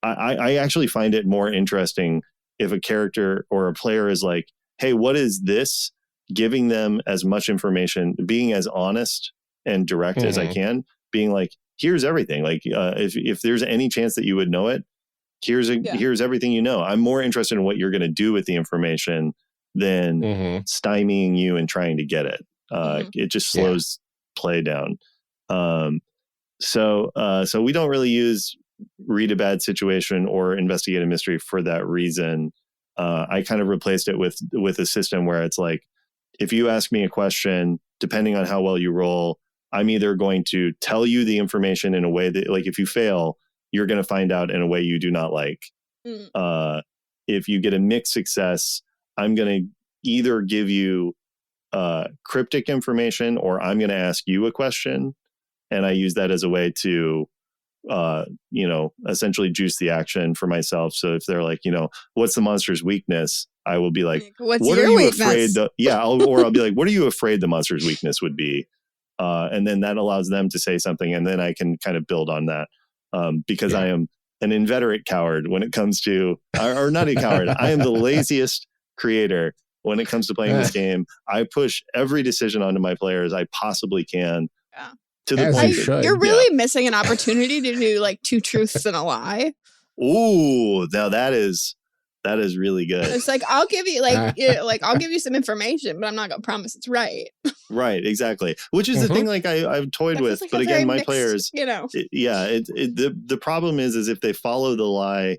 I actually find it more interesting if a character or a player is like, hey, what is this? Giving them as much information, being as honest and direct as I can, being like, here's everything. Like, if there's any chance that you would know it, here's everything you know. I'm more interested in what you're going to do with the information than stymieing you and trying to get it. It just slows play down. So we don't really use read a bad situation or investigate a mystery for that reason. I kind of replaced it with a system where it's like, if you ask me a question, depending on how well you roll, I'm either going to tell you the information in a way that, like, if you fail, you're going to find out in a way you do not like. If you get a mixed success, I'm going to either give you cryptic information, or I'm going to ask you a question. And I use that as a way to, essentially juice the action for myself. So if they're like, what's the monster's weakness? I will be like, what are your you weakness? afraid? I'll be like, what are you afraid the monster's weakness would be? And then that allows them to say something, and then I can kind of build on that. Because I am an inveterate coward when it comes to, or not a coward, I am the laziest creator when it comes to playing this game. I push every decision onto my players I possibly can. Yeah. To the point you're really missing an opportunity to do like 2 truths and a lie. Ooh, now that is That is really good. It's like, I'll give you I'll give you some information, but I'm not gonna promise it's right. Right, exactly. Which is the thing, like I've toyed with, like but again, my mixed, players, the problem is if they follow the lie,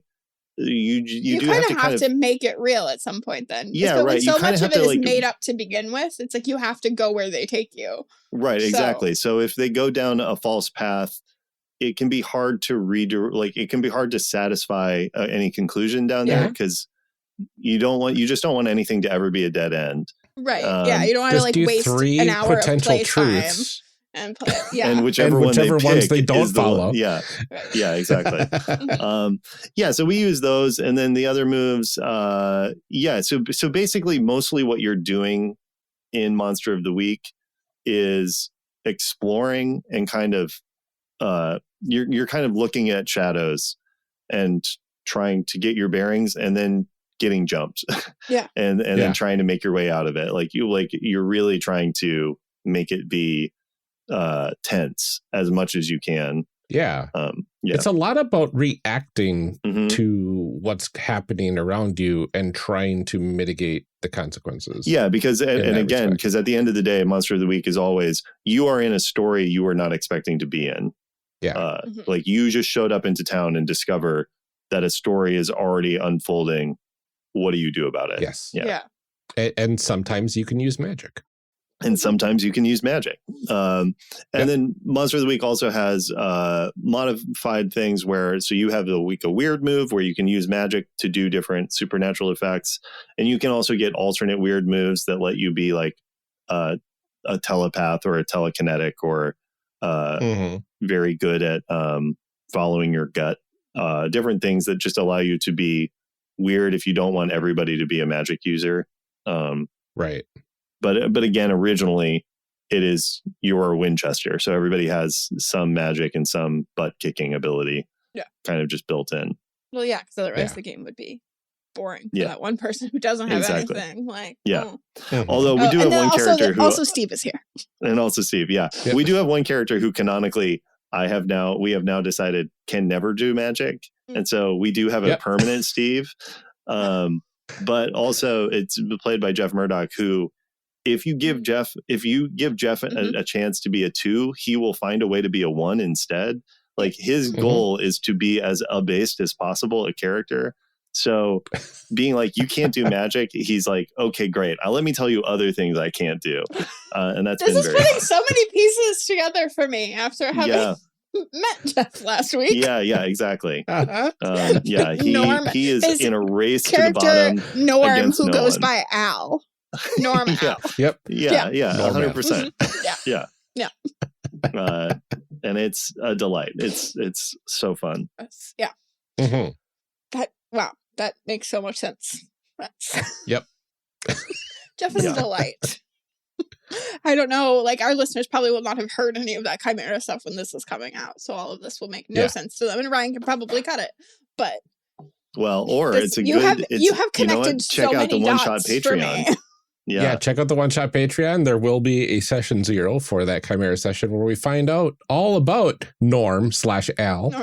you do kind of to make it real at some point. Then, yeah, right. So much of it is made up to begin with. It's like you have to go where they take you. Right, exactly. So if they go down a false path, it can be hard to it can be hard to satisfy any conclusion down there because you just don't want anything to ever be a dead end. Right. You don't want to waste an hour potential of play time and play. Yeah. And whichever ones they don't Right. follow. Yeah, exactly. So we use those, and then the other moves. So basically, mostly what you're doing in Monster of the Week is exploring and kind of you're kind of looking at shadows and trying to get your bearings, and then getting jumped. and then trying to make your way out of it. You're really trying to make it be tense as much as you can. It's a lot about reacting to what's happening around you and trying to mitigate the consequences. Because at the end of the day, Monster of the Week is always, you are in a story you are not expecting to be in. Like you just showed up into town and discover that a story is already unfolding. What do you do about it? And sometimes you can use magic. And then Monster of the Week also has modified things where, so you have a weird move where you can use magic to do different supernatural effects. And you can also get alternate weird moves that let you be like a telepath or a telekinetic or very good at following your gut. Different things that just allow you to be weird if you don't want everybody to be a magic user. Right. But again, originally it is your Winchester. So everybody has some magic and some butt kicking ability kind of just built in. Well, because otherwise the game would be boring for that one person who doesn't have anything. Although we do have one character who... Also Steve is here. And also Steve, We do have one character who canonically we have now decided can never do magic. And so we do have a permanent Steve. But also it's played by Jeff Murdoch, who if you give Jeff a chance to be a 2, he will find a way to be a 1 instead. Like his goal is to be as abased as possible a character. So being like, you can't do magic, he's like, okay, great. Let me tell you other things I can't do. And that's this is putting so many pieces together for me after having met Jeff last week. Exactly. He is in a race to the bottom. Norm, who goes by Al. Norm Al. 100%. And it's a delight. It's so fun. That makes so much sense. Jeff is a delight. I don't know, like our listeners probably will not have heard any of that Chimera stuff when this is coming out, so all of this will make no sense to them, and Ryan can probably cut it. But you have connected so many dots for me. Check out the One Shot Patreon. There will be a session 0 for that Chimera session where we find out all about Norm/Al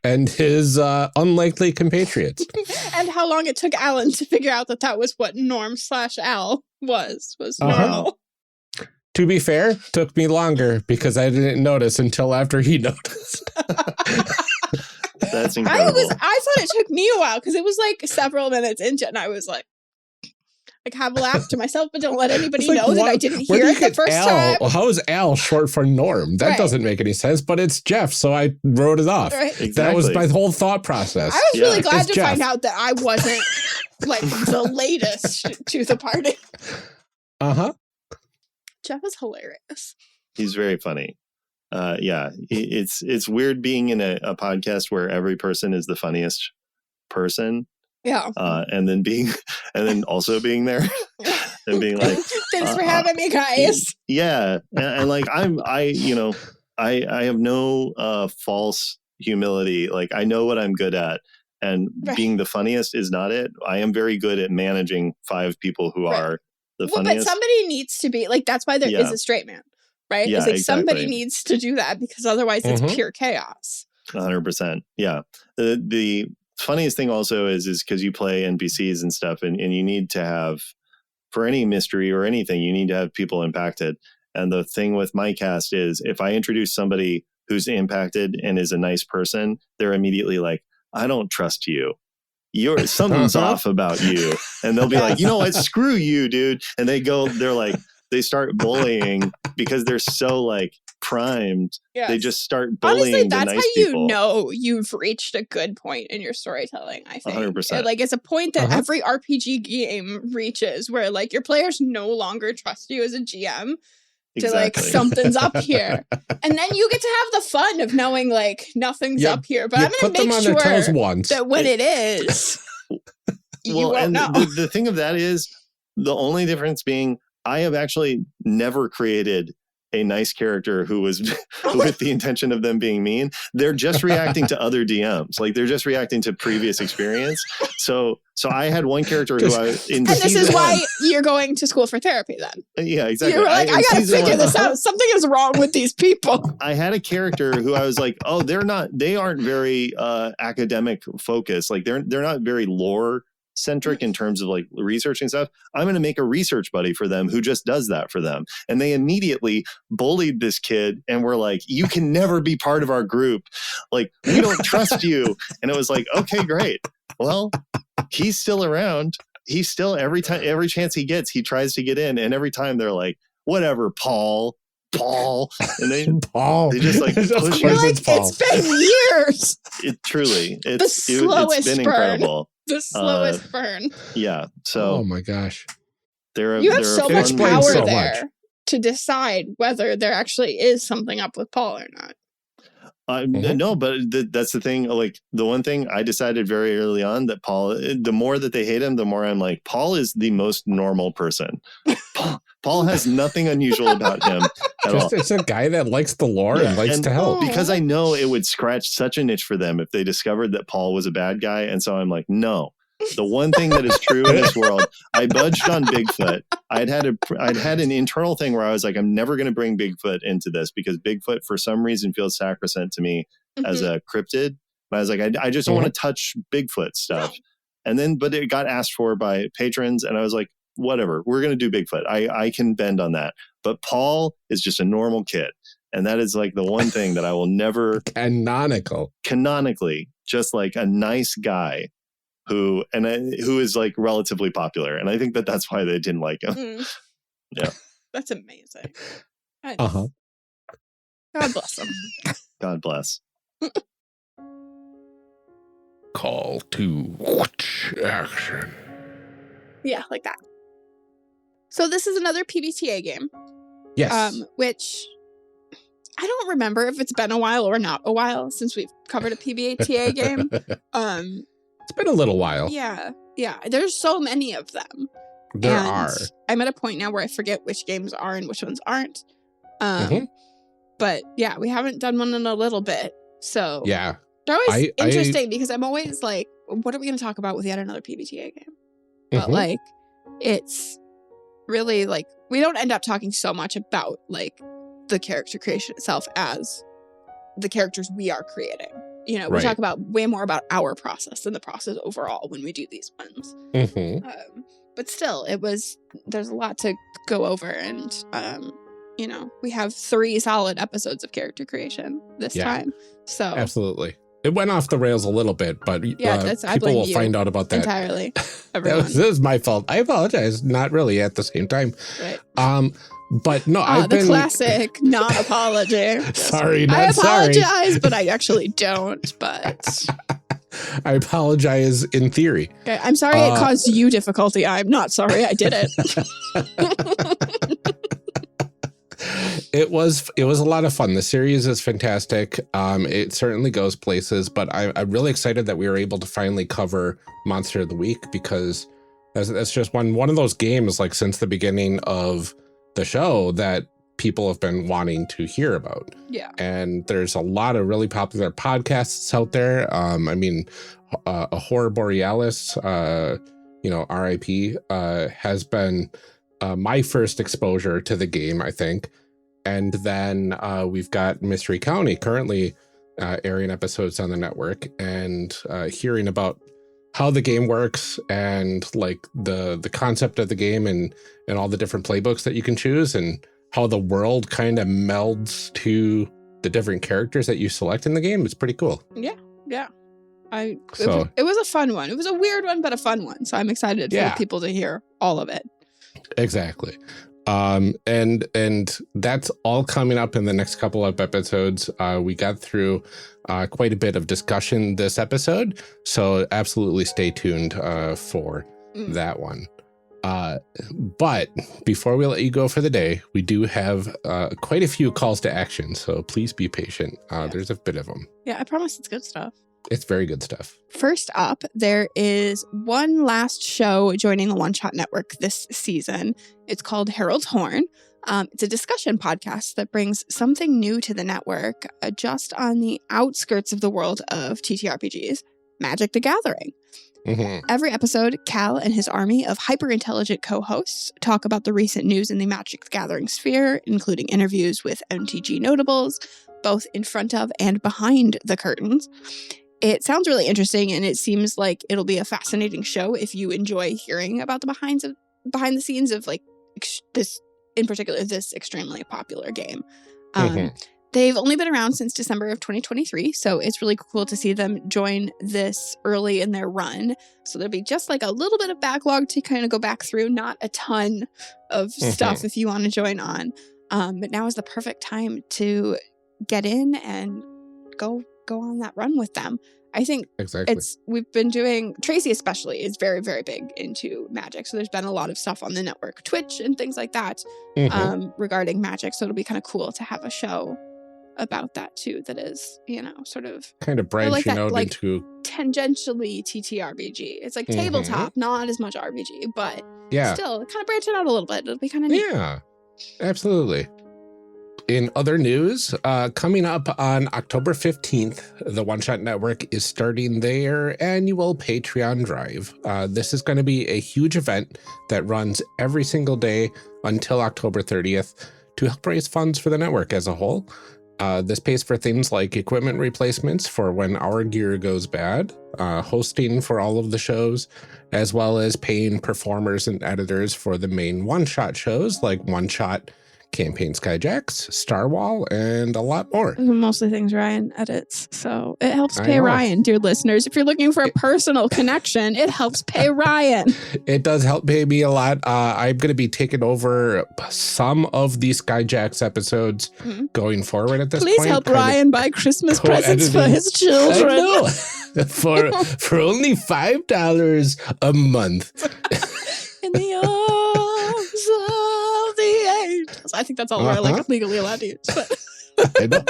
and his unlikely compatriots. And how long it took Alan to figure out that was what Norm/Al was normal. To be fair, took me longer because I didn't notice until after he noticed. That's incredible. I thought it took me a while because it was like several minutes into it, and I was like have a laugh to myself, but don't let anybody know that I didn't hear it the first time. Well, how is Al short for Norm? That doesn't make any sense, but it's Jeff, so I wrote it off. Right. Exactly. That was my whole thought process. I was really glad to find out that I wasn't like the latest to the party. Jeff is hilarious. He's very funny. It's weird being in a podcast where every person is the funniest person. And then also being there and being like, thanks for having me, guys. And like I have no false humility. Like I know what I'm good at, and being the funniest is not it. I am very good at managing 5 people who are the funniest. But somebody needs to be like, that's why there is a straight man, right? It's like somebody needs to do that because otherwise it's pure chaos. 100%. Yeah. The funniest thing also is because you play NPCs and stuff, and you need to have, for any mystery or anything, you need to have people impacted. And the thing with my cast is if I introduce somebody who's impacted and is a nice person, they're immediately like, I don't trust you. Something's off about you. And they'll be like, you know what? Screw you, dude. And they start bullying because they're so like primed. Yes. They just start bullying. Honestly, that's the nice how people. you know you've reached a good point in your storytelling, I think. 100%. Like, it's a point that every RPG game reaches where like your players no longer trust you as a GM. To like, something's up here. And then you get to have the fun of knowing like nothing's up here. But I'm going to make sure that when it is, you won't know. The thing of that is, the only difference being I have actually never created a nice character who was with the intention of them being mean. They're just reacting to other DMs. Like, they're just reacting to previous experience. So I had one character who and this is why you're going to school for therapy then. Yeah, exactly. You're like, I got to figure this out. Something is wrong with these people. I had a character who I was like, oh, they aren't very academic focused. Like, they're not very lore centric in terms of like researching stuff. I'm going to make a research buddy for them who just does that for them. And they immediately bullied this kid and were like, you can never be part of our group. Like, we don't trust you. And it was like, okay, great. Well, he's still around. He's still, every chance he gets, he tries to get in. And every time they're like, whatever, Paul. And they just like push You're like, it's been years. It's been incredible. The slowest burn. Yeah. So, oh my gosh, you have so much power there to decide whether there actually is something up with Paul or not. No, but that's the thing. Like, the one thing I decided very early on that Paul, the more that they hate him, the more I'm like, Paul is the most normal person. Paul has nothing unusual about him at all. It's a guy that likes the lore and likes to help. Because I know it would scratch such a niche for them if they discovered that Paul was a bad guy. And so I'm like, no. The one thing that is true in this world, I budged on Bigfoot. I'd had an internal thing where I was like, I'm never going to bring Bigfoot into this because Bigfoot, for some reason, feels sacrosanct to me as a cryptid. But I was like, I just don't want to touch Bigfoot stuff. And then, but it got asked for by patrons, and I was like, whatever, we're going to do Bigfoot. I can bend on that. But Paul is just a normal kid. And that is like the one thing that I will never... Canonically, just like a nice guy who is like relatively popular. And I think that's why they didn't like him. Yeah. That's amazing. God bless him. God bless. Call to action. Yeah, like that. So this is another PbtA game. Yes. Which I don't remember if it's been a while or not a while since we've covered a PbtA game. It's been a little while. Yeah. There's so many of them. There are. I'm at a point now where I forget which games are and which ones aren't. But yeah, we haven't done one in a little bit. So yeah, they're always interesting because I'm always like, what are we going to talk about with yet another PbtA game? But like, it's really like, we don't end up talking so much about like the character creation itself as the characters we are creating. You know, we talk about way more about our process than the process overall when we do these ones. But still, there's a lot to go over. And, you know, we have 3 solid episodes of character creation this time. So absolutely. It went off the rails a little bit, but people will find out about that. Entirely. This is my fault. I apologize. Not really at the same time. Right. But no, I've been... classic non-apology. Sorry, not I apologize, sorry. but I actually don't, but... I apologize in theory. Okay, I'm sorry it caused you difficulty. I'm not sorry I did it. It was a lot of fun. The series is fantastic. It certainly goes places, but I'm really excited that we were able to finally cover Monster of the Week because that's just one of those games, like, since the beginning of the show that people have been wanting to hear about. Yeah. And there's a lot of really popular podcasts out there. I mean, a Horror Borealis, RIP, has been my first exposure to the game, I think. And then we've got Mystery County currently airing episodes on the network and hearing about how the game works and like the concept of the game and all the different playbooks that you can choose and how the world kind of melds to the different characters that you select in the game. It's pretty cool. Yeah. It was a fun one. It was a weird one, but a fun one. So I'm excited for people to hear all of it. Exactly. And that's all coming up in the next couple of episodes. We got through quite a bit of discussion this episode, so absolutely stay tuned for that one. But before we let you go for the day, we do have quite a few calls to action, so please be patient. There's a bit of them. Yeah, I promise it's good stuff. It's very good stuff. First up, there is one last show joining the One Shot Network this season. It's called Herald's Horn. It's a discussion podcast that brings something new to the network, just on the outskirts of the world of TTRPGs, Magic the Gathering. Mm-hmm. Every episode, Cal and his army of hyper-intelligent co-hosts talk about the recent news in the Magic the Gathering sphere, including interviews with MTG notables, both in front of and behind the curtains. It sounds really interesting, and it seems like it'll be a fascinating show if you enjoy hearing about the behind the scenes of like this, in particular, this extremely popular game. They've only been around since December of 2023, so it's really cool to see them join this early in their run. So there'll be just like a little bit of backlog to kind of go back through, not a ton of stuff if you want to join on. But now is the perfect time to get in and go on that run with them. I think we've been doing, Tracy especially is very, very big into Magic. So there's been a lot of stuff on the network, Twitch and things like that regarding Magic. So it'll be kind of cool to have a show about that too. That is, sort of kind of branching out like into tangentially TTRPG. It's like tabletop, not as much RPG, but still kind of branching out a little bit. It'll be kind of neat. Yeah, absolutely. In other news, coming up on October 15th, the One Shot Network is starting their annual Patreon drive. This is going to be a huge event that runs every single day until October 30th to help raise funds for the network as a whole. This pays for things like equipment replacements for when our gear goes bad, hosting for all of the shows, as well as paying performers and editors for the main one-shot shows like One Shot, Campaign Skyjacks, Starwall, and a lot more. Mostly things Ryan edits, so it helps pay Ryan, dear listeners. If you're looking for a personal connection, it helps pay Ryan. It does help pay me a lot. I'm going to be taking over some of the Skyjacks episodes going forward at this point. Please help Ryan buy Christmas presents for his children. I know. for only $5 a month. In the arms of the angels. I think that's all we're like legally allowed to use. But. I know.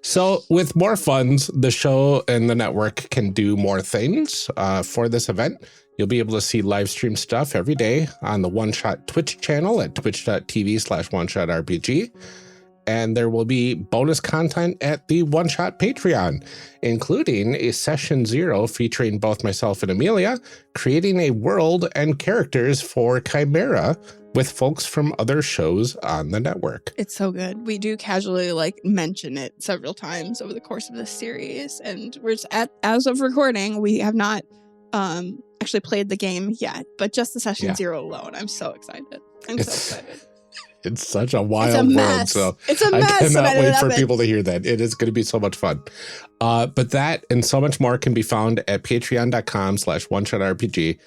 So with more funds, the show and the network can do more things. For this event, you'll be able to see live stream stuff every day on the One Shot Twitch channel at twitch.tv/OneShotRPG. And there will be bonus content at the One Shot Patreon, including a Session 0 featuring both myself and Amelia, creating a world and characters for Chimera with folks from other shows on the network. It's so good. We do casually mention it several times over the course of this series. And we're just as of recording, we have not actually played the game yet, but just the Session 0 alone. I'm so excited. I'm so excited. It's such a wild world, so it's a mess. I cannot wait for people to hear that. It is going to be so much fun. But that and so much more can be found at patreon.com/OneShotRPG.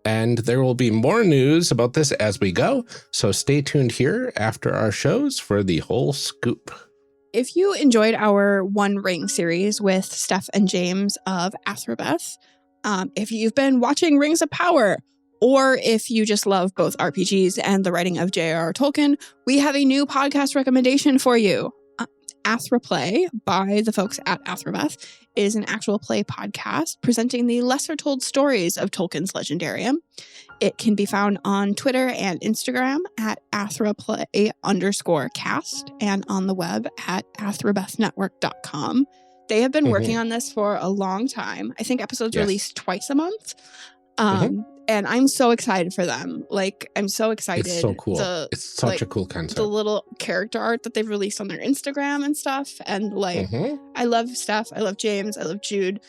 And there will be more news about this as we go. So stay tuned here after our shows for the whole scoop. If you enjoyed our One Ring series with Steph and James of Athraplay, if you've been watching Rings of Power, or if you just love both RPGs and the writing of J.R.R. Tolkien, we have a new podcast recommendation for you. Athraplay by the folks at Athraplay is an actual play podcast presenting the lesser told stories of Tolkien's Legendarium. It can be found on Twitter and Instagram at Athraplay_cast and on the web at athrabethnetwork.com. They have been working on this for a long time. I think episodes release twice a month. And I'm so excited for them. Like, I'm so excited. It's so cool. It's such a cool concept. The little character art that they've released on their Instagram and stuff. And like, I love Steph. I love James. I love Jude.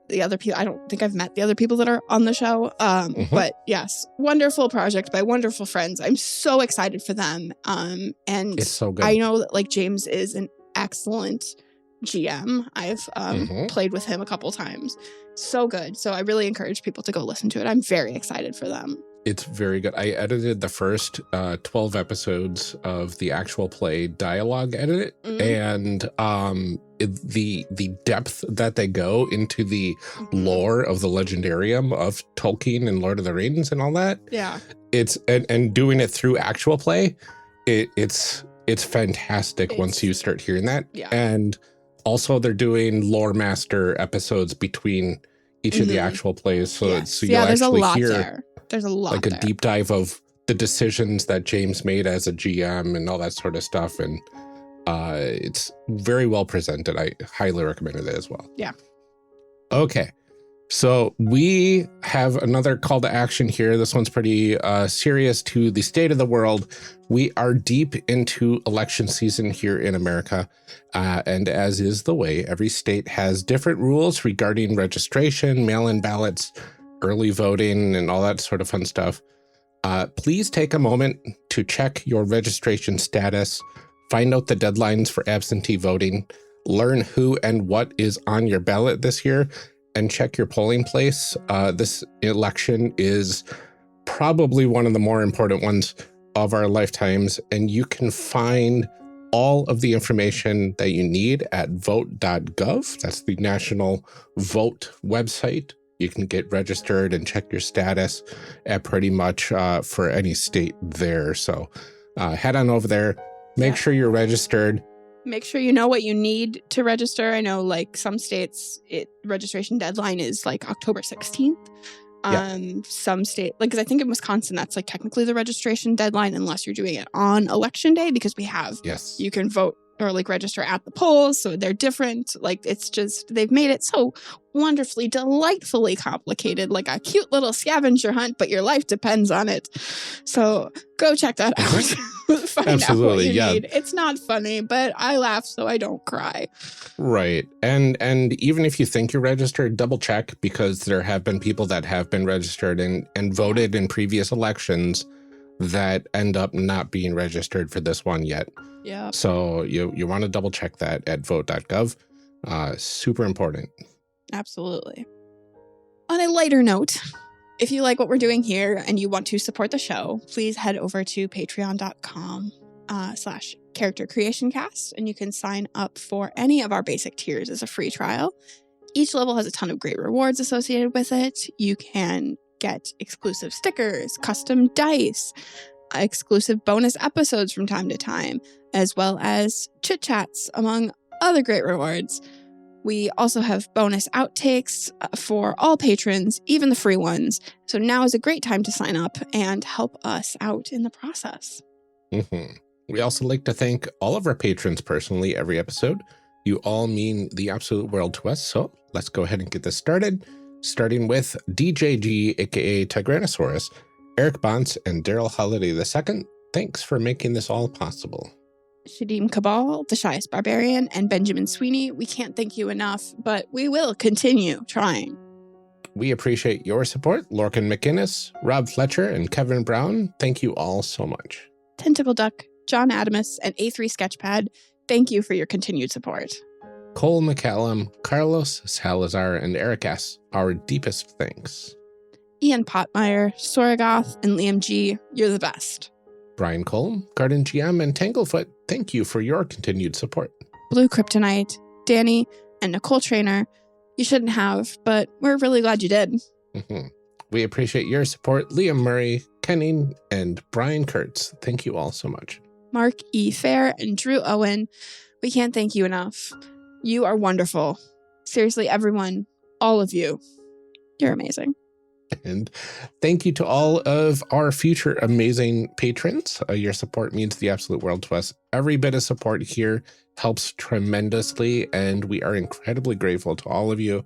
The other people, I don't think I've met the other people that are on the show. But yes, wonderful project by wonderful friends. I'm so excited for them. And it's so good. I know that like James is an excellent GM. I've played with him a couple times. So good. So I really encourage people to go listen to it. I'm very excited for them. It's very good. I edited the first 12 episodes of the actual play dialogue edit, and the depth that they go into the lore of the legendarium of Tolkien and Lord of the Rings and all that. Yeah. It's and doing it through actual play, it's fantastic once you start hearing that. Yeah. And also they're doing lore master episodes between each of the actual plays. So you'll actually hear there's a lot like a deep dive of the decisions that James made as a GM and all that sort of stuff. And it's very well presented. I highly recommend it as well. Yeah. Okay. So we have another call to action here. This one's pretty serious to the state of the world. We are deep into election season here in America. And as is the way, every state has different rules regarding registration, mail-in ballots, early voting, and all that sort of fun stuff. Please take a moment to check your registration status, find out the deadlines for absentee voting, learn who and what is on your ballot this year, and check your polling place. This election is probably one of the more important ones of our lifetimes, and you can find all of the information that you need at vote.gov. That's the national vote website. You can get registered and check your status at pretty much for any state there. So head on over there, make sure you're registered. Make sure you know what you need to register. I know like some states, registration deadline is like October 16th. Some state, like, because I think in Wisconsin, that's like technically the registration deadline unless you're doing it on election day, because we have, you can vote or like register at the polls. So they're different. Like, it's just, they've made it so wonderfully, delightfully complicated, like a cute little scavenger hunt, but your life depends on it. So go check that out. Find out what you need. It's not funny, but I laugh so I don't cry. Right. And even if you think you're registered, double check, because there have been people that have been registered and voted in previous elections that end up not being registered for this one yet. Yeah. So you want to double check that at vote.gov. Super important. Absolutely. On a lighter note, if you like what we're doing here and you want to support the show, please head over to patreon.com/charactercreationcast, and you can sign up for any of our basic tiers as a free trial. Each level has a ton of great rewards associated with it. You can get exclusive stickers, custom dice, exclusive bonus episodes from time to time, as well as chit chats, among other great rewards. We also have bonus outtakes for all patrons, even the free ones. So now is a great time to sign up and help us out in the process. We also like to thank all of our patrons personally every episode. You all mean the absolute world to us. So let's go ahead and get this started. Starting with DJG, aka Tigranosaurus, Eric Bonts, and Daryl Holiday II. Thanks for making this all possible. Shadim Cabal, The Shyest Barbarian, and Benjamin Sweeney. We can't thank you enough, but we will continue trying. We appreciate your support. Lorcan McInnes, Rob Fletcher, and Kevin Brown. Thank you all so much. Tentacle Duck, John Adamus, and A3 Sketchpad. Thank you for your continued support. Cole McCallum, Carlos Salazar, and Eric S. Our deepest thanks. Ian Potmeyer, Soragoth, and Liam G. You're the best. Brian Cole, Garden GM, and Tanglefoot, thank you for your continued support. Blue Kryptonite, Danny, and Nicole Trainer. You shouldn't have, but we're really glad you did. We appreciate your support. Liam Murray, Kenning, and Brian Kurtz. Thank you all so much. Mark E. Fair and Drew Owen. We can't thank you enough. You are wonderful. Seriously, everyone, all of you. You're amazing. And thank you to all of our future amazing patrons. Your support means the absolute world to us. Every bit of support here helps tremendously, and we are incredibly grateful to all of you.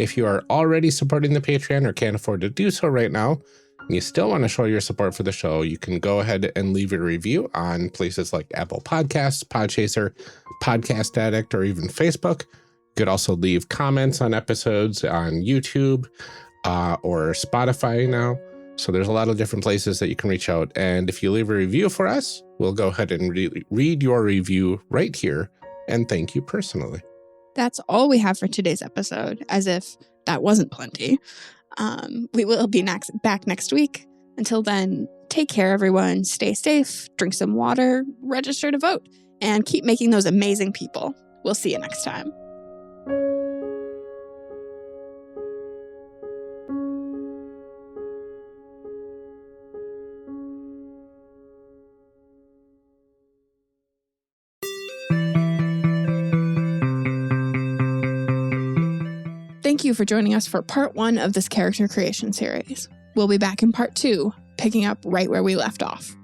If you are already supporting the Patreon or can't afford to do so right now, and you still want to show your support for the show, you can go ahead and leave a review on places like Apple Podcasts, Podchaser, Podcast Addict, or even Facebook. You could also leave comments on episodes on YouTube or Spotify now. So there's a lot of different places that you can reach out. And if you leave a review for us, we'll go ahead and read your review right here and thank you personally. That's all we have for today's episode, as if that wasn't plenty. We will be back next week. Until then, take care, everyone. Stay safe, drink some water, register to vote, and keep making those amazing people. We'll see you next time. Thank you for joining us for part 1 of this character creation series. We'll be back in part 2, picking up right where we left off.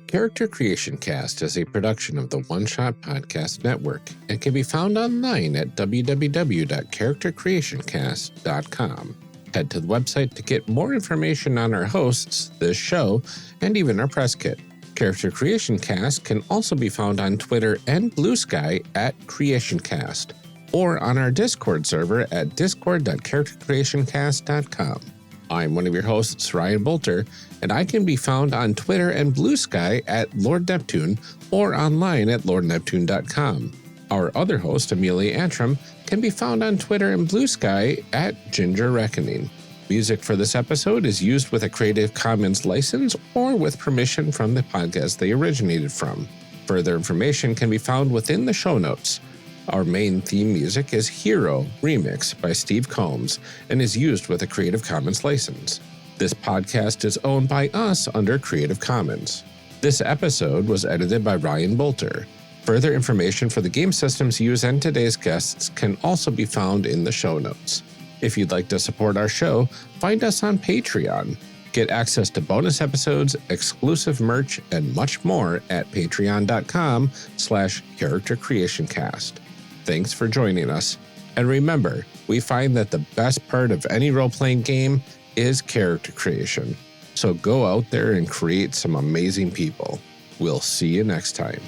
Character Creation Cast is a production of the One Shot Podcast Network and can be found online at www.charactercreationcast.com. Head to the website to get more information on our hosts, this show, and even our press kit. Character Creation Cast can also be found on Twitter and Blue Sky at CreationCast, or on our Discord server at discord.charactercreationcast.com. I'm one of your hosts, Ryan Bolter, and I can be found on Twitter and Blue Sky at Lord Neptune or online at lordneptune.com. Our other host, Amelia Antrim, can be found on Twitter and Blue Sky at Ginger Reckoning. Music for this episode is used with a Creative Commons license or with permission from the podcast they originated from. Further information can be found within the show notes. Our main theme music is Hero Remix by Steve Combs and is used with a Creative Commons license. This podcast is owned by us under Creative Commons. This episode was edited by Ryan Bolter. Further information for the game systems used and today's guests can also be found in the show notes. If you'd like to support our show, find us on Patreon. Get access to bonus episodes, exclusive merch, and much more at patreon.com/charactercreationcast. Thanks for joining us. And remember, we find that the best part of any role-playing game is character creation. So go out there and create some amazing people. We'll see you next time.